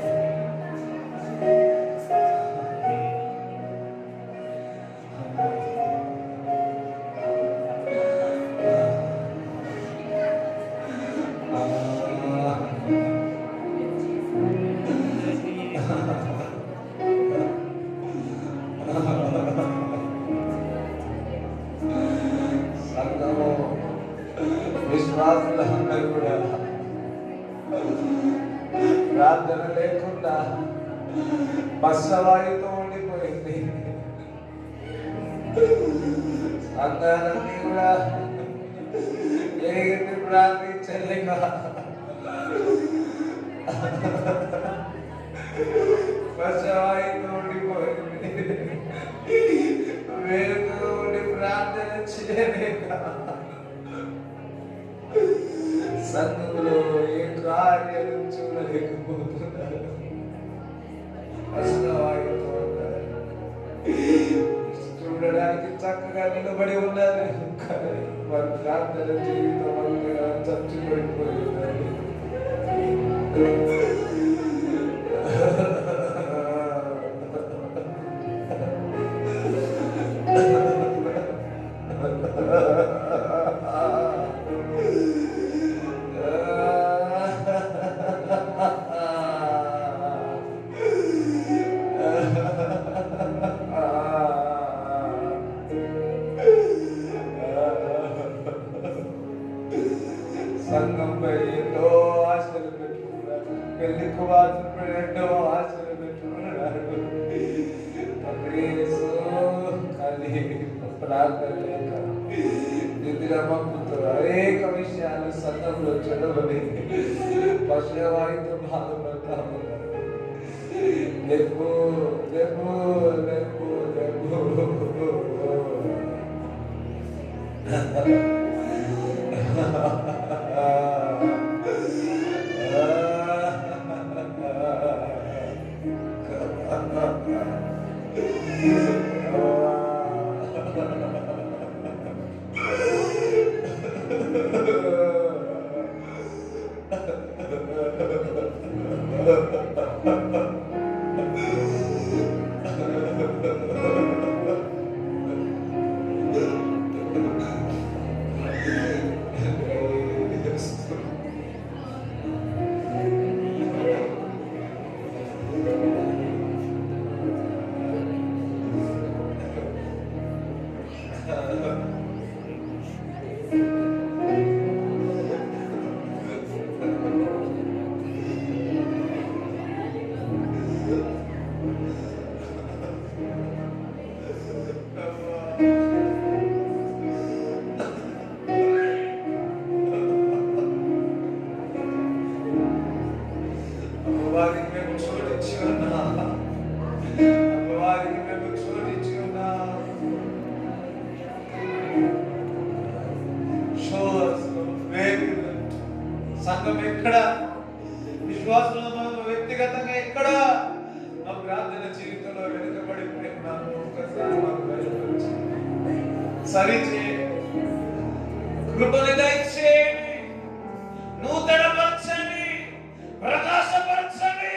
సంఘము విశ్వాసులందరూ కూడా ప్రార్థన లేకుండా పశ్చవాయుతో ఉండిపోయింది. సంఘాలన్నీ కూడా ఏది ప్రార్థించలేక పశ్చవాయుతో ఉండిపోయింది. వేరుతో ఉండి ప్రార్థన చేయలేక సంఘంలో ఏ కార్యాలు చూడలేకపోతున్నారు. చూడడానికి చక్కగా నిలబడి ఉన్నారు, వారి ప్రార్థన జీవితం అంతగా చచ్చిపడిపోయి ఉన్నారు. సంఘంపై ఎన్నో ఆశలు పెట్టుకున్నారు. పెళ్లి కుమార్తెపై ఎన్నో ఆశలు పెట్టుకున్నారు. కానీ ప్రార్థన లేక నిద్రమప్పుతో అనేక విషయాలు సంఘంలో చెడవలేదు. పశువాయితో బాధపడతా ఉన్నారు. లేపు లేపు లేపు లేపు. సంఘం ఎక్కడ, విశ్వాసంలో వ్యక్తిగతంగా ఎక్కడ మా ప్రార్థన జీవితంలో వెనుకబడిపోయినాము ఒకసారి సరిచేయండి, కృపను దయచేయండి, నూతనపరచండి, ప్రకాశపరచండి.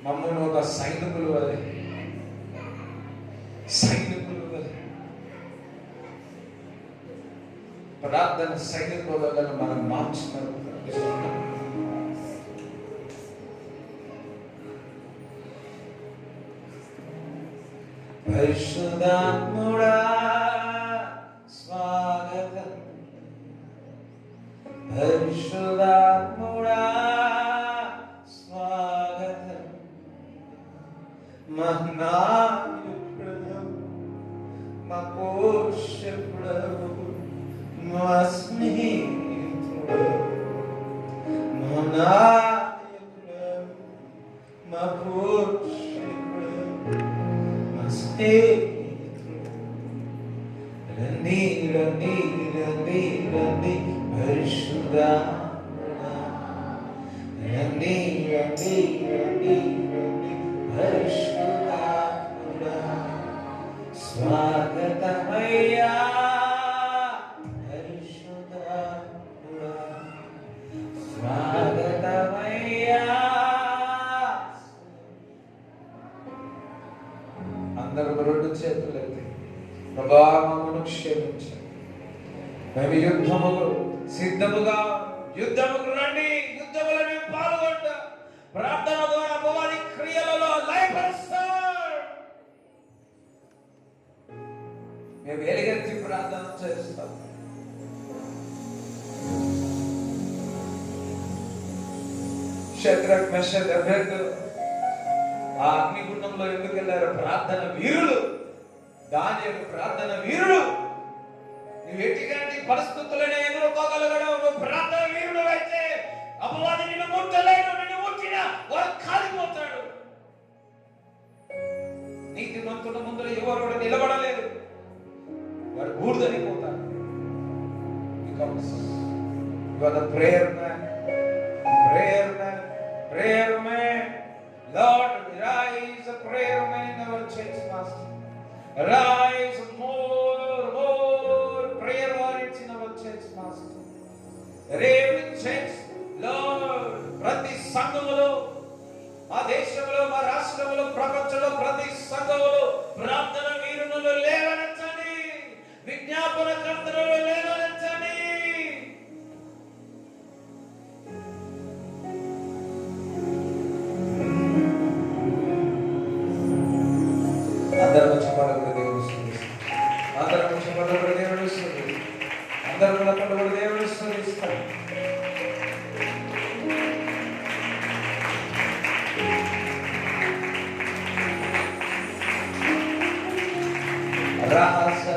మమ్మల్ని ఒక సైనికులు వలె ప్రార్థన సైనికులను మనం మార్చుకున్నాం. పరిశుద్ధాత్ముడా స్వాగతం, పరిశుద్ధాత్ముడా స్వాగతం, మహనాయుడు మా పోషకుడు మా స్నేహితుడు, మహనాయుడు మా పోషకుడు మా స్నేహితుడు. రండి రండి రండి రండి పరిశుద్ధాత్ముడా, రండి రండి రండి రండి పరిశుద్ధాత్ముడా, స్వాగతమయ్యా పరిశుద్ధాత్ముడా, స్వాగతమయ్యా. అందరూ రెండు చేతులు ఎత్తి ప్రభా మమ్మను క్షమించండి, మేము సిద్ధముగా యుద్ధముకు రండి, యుద్ధములో మేము పాల్గొంటాం, ప్రార్థన ద్వారా అపవాది క్రియలలో లయపరుస్తాం. మేము ఎలుగెత్తి ప్రార్థన చేస్తాం. శద్రక్ మెషక్ అబేద్నెగో ఆ అగ్నిగుండంలో ఎందుకు వెళ్ళారు? ప్రార్థన వీరులు. దానియేలు ప్రార్థన వీరుడు. నువ్వు ఎటువంటి పరిస్థితులను ఎదుర్కోగలగడం, నువ్వు ప్రార్థన వీరుడు అయితే అపవాది నిన్ను ముట్టలేడు, నిన్ను ముట్టినా వాడు కాలిపోతాడు. నీతిమంతుల ముందర ఎవరు నిలబడలేదు, వాడు బూడిదైపోతాడు. Because you are the prayer man, prayer man, prayer man. Lord, rise a prayer man in our church, Master. Rise more prayer warriors in our church, Master. Every church, Lord, ప్రతి సంఘములో, ఆ దేశంలో, మా రాష్ట్రంలో, ప్రపంచంలో ప్రతి సంఘములో ప్రార్థన వీరులను లేవనెత్తండి, విజ్ఞాపన కర్తలను లేవనెత్తండి. అందరూ చెప్పబడి దేవుడు స్తుతిస్తాడు, అందరూ చెప్పబడి దేవుడు స్తుతిస్తాడు, అందరూ చెప్పబడి దేవుడు స్తుతిస్తాడు. రహస్య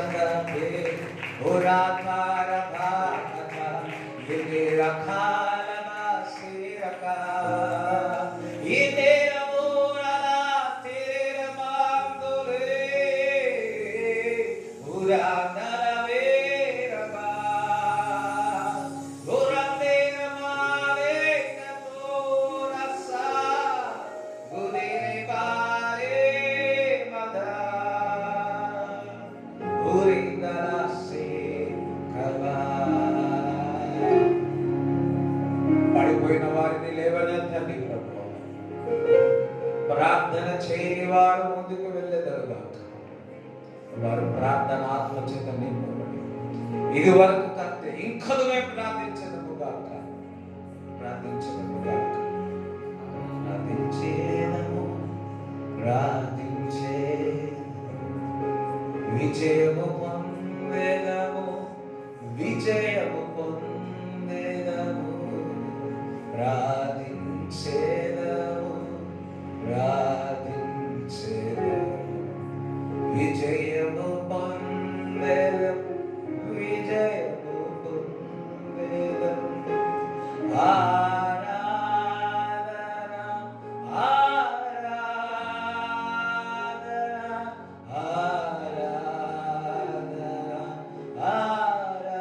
పడిపోయిన వారిని లేవనెత్తండి ప్రభు. ప్రార్థన చేయని వారు ముందుకు వెళ్ళేదరుగాక. వారు ప్రార్థన ఆత్మచేత నింపబడి ఇదివరకు కంటే ఇంకను మేము ప్రార్థించదము గాక. ప్రార్థించదము గాక. ప్రార్థించేదము, ప్రార్థించే విజయము పొందెదము, విజయము పొందెదము. ప్రార్థించేదము, ప్రార్థించేదము, విజయము పొందెదము, విజయము పొందెదము. ఆరాధన, ఆరాధన, ఆరాధన, ఆరాధన,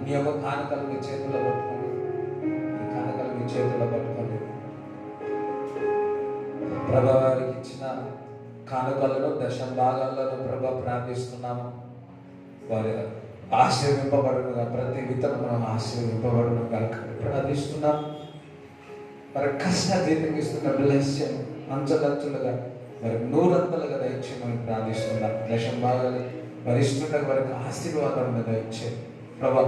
మీ యొక్క కానుకలు మీ చేతిలో పట్టుకోండి. మీ కానుకలు మీ చేతిలో పట్టుకోండి. ప్రభు వారికి ఇచ్చిన కానుకలను దశభాగాలను ప్రభు ప్రార్థిస్తున్నాము. వారి ఆశీర్వింపబడునుగా, ప్రతి విత్తనం మనం ఆశీర్వింపబడునుగా ప్రార్థిస్తున్నాం. మరి కష్టాతీతంగా ఇస్తున్న బ్లెస్యం అంచెలంచెలుగా మరి నూరంతలుగా దయచేయమని ప్రార్థిస్తున్నాం. దశభాగాలు భరిస్తుండగా వారికి ఆశీర్వాదం దయచే ప్రభా.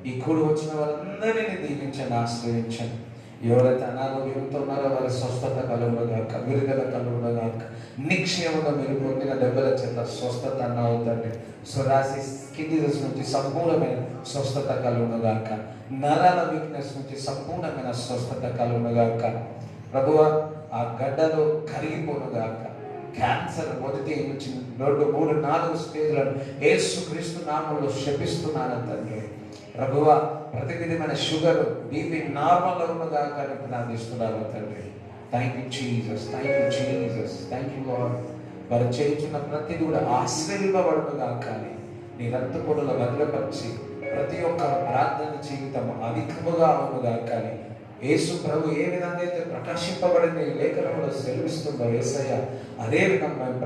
ఈ కూడి వచ్చిన వాళ్ళందరినీ దీవించండి, ఆశ్రయించండి. ఎవరైతే అనారోగ్యంతో ఉన్నారో వారి స్వస్థత కలుగునుగాక, విడుదల కలుగునుగాక. నిక్షేమంగా మీరు పొందిన దెబ్బల చేత స్వస్థత అవుతండి. సొరాసిస్ కిడ్నీస్ నుంచి సంపూర్ణమైన స్వస్థత కలుగునుగాక. నరాల వీక్నెస్ నుంచి సంపూర్ణమైన స్వస్థత కలుగునుగాక. ప్రభువా, ఆ గడ్డలో కరిగిపోనుగాక. క్యాన్సర్ మొదటి నుంచి 2, 3, 4 స్టేజ్లను యేసుక్రీస్తు నామములో శపిస్తున్నాను తండ్రి. ప్రభువా, ప్రతి విధమైన షుగర్, బీపీ నార్మల్ ఉన్నగాక అని ప్రార్థిస్తున్నాను తండ్రి. Thank you Jesus, thank you Jesus, thank you lord. వారు చేయించిన ప్రతిదీ కూడా ఆశ్రయింపబడునుగాక అని నీ రక్తపోటులో భద్రపరిచి ప్రతి ఒక్క ప్రార్థన జీవితం అధికముగా అవునుగాక అని యేసు ప్రభు ఏ విధంగా అయితే ప్రకాశింపబడిన ఈ లేఖనంలో సెలవిస్తుందో యేసయ్య, అదే విధంగా మేము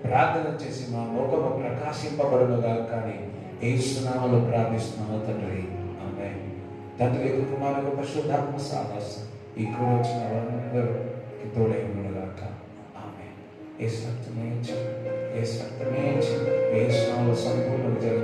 ప్రార్థన చేసి మా ముఖము ప్రకాశింపబడునుగా కానీ యేసు నామములో ప్రార్థిస్తున్నాము తండ్రి. ఆమేన్. తండ్రి, కుమారుడు, పరిశుద్ధాత్మ సహవాసం ఈ కూడి వచ్చిన వారందరికీ తోడై ఉండుగాక. ఆమేన్. యేసు రక్తమే యేసు రక్తమే యేసు నామములో సంపూర్ణ విజయం.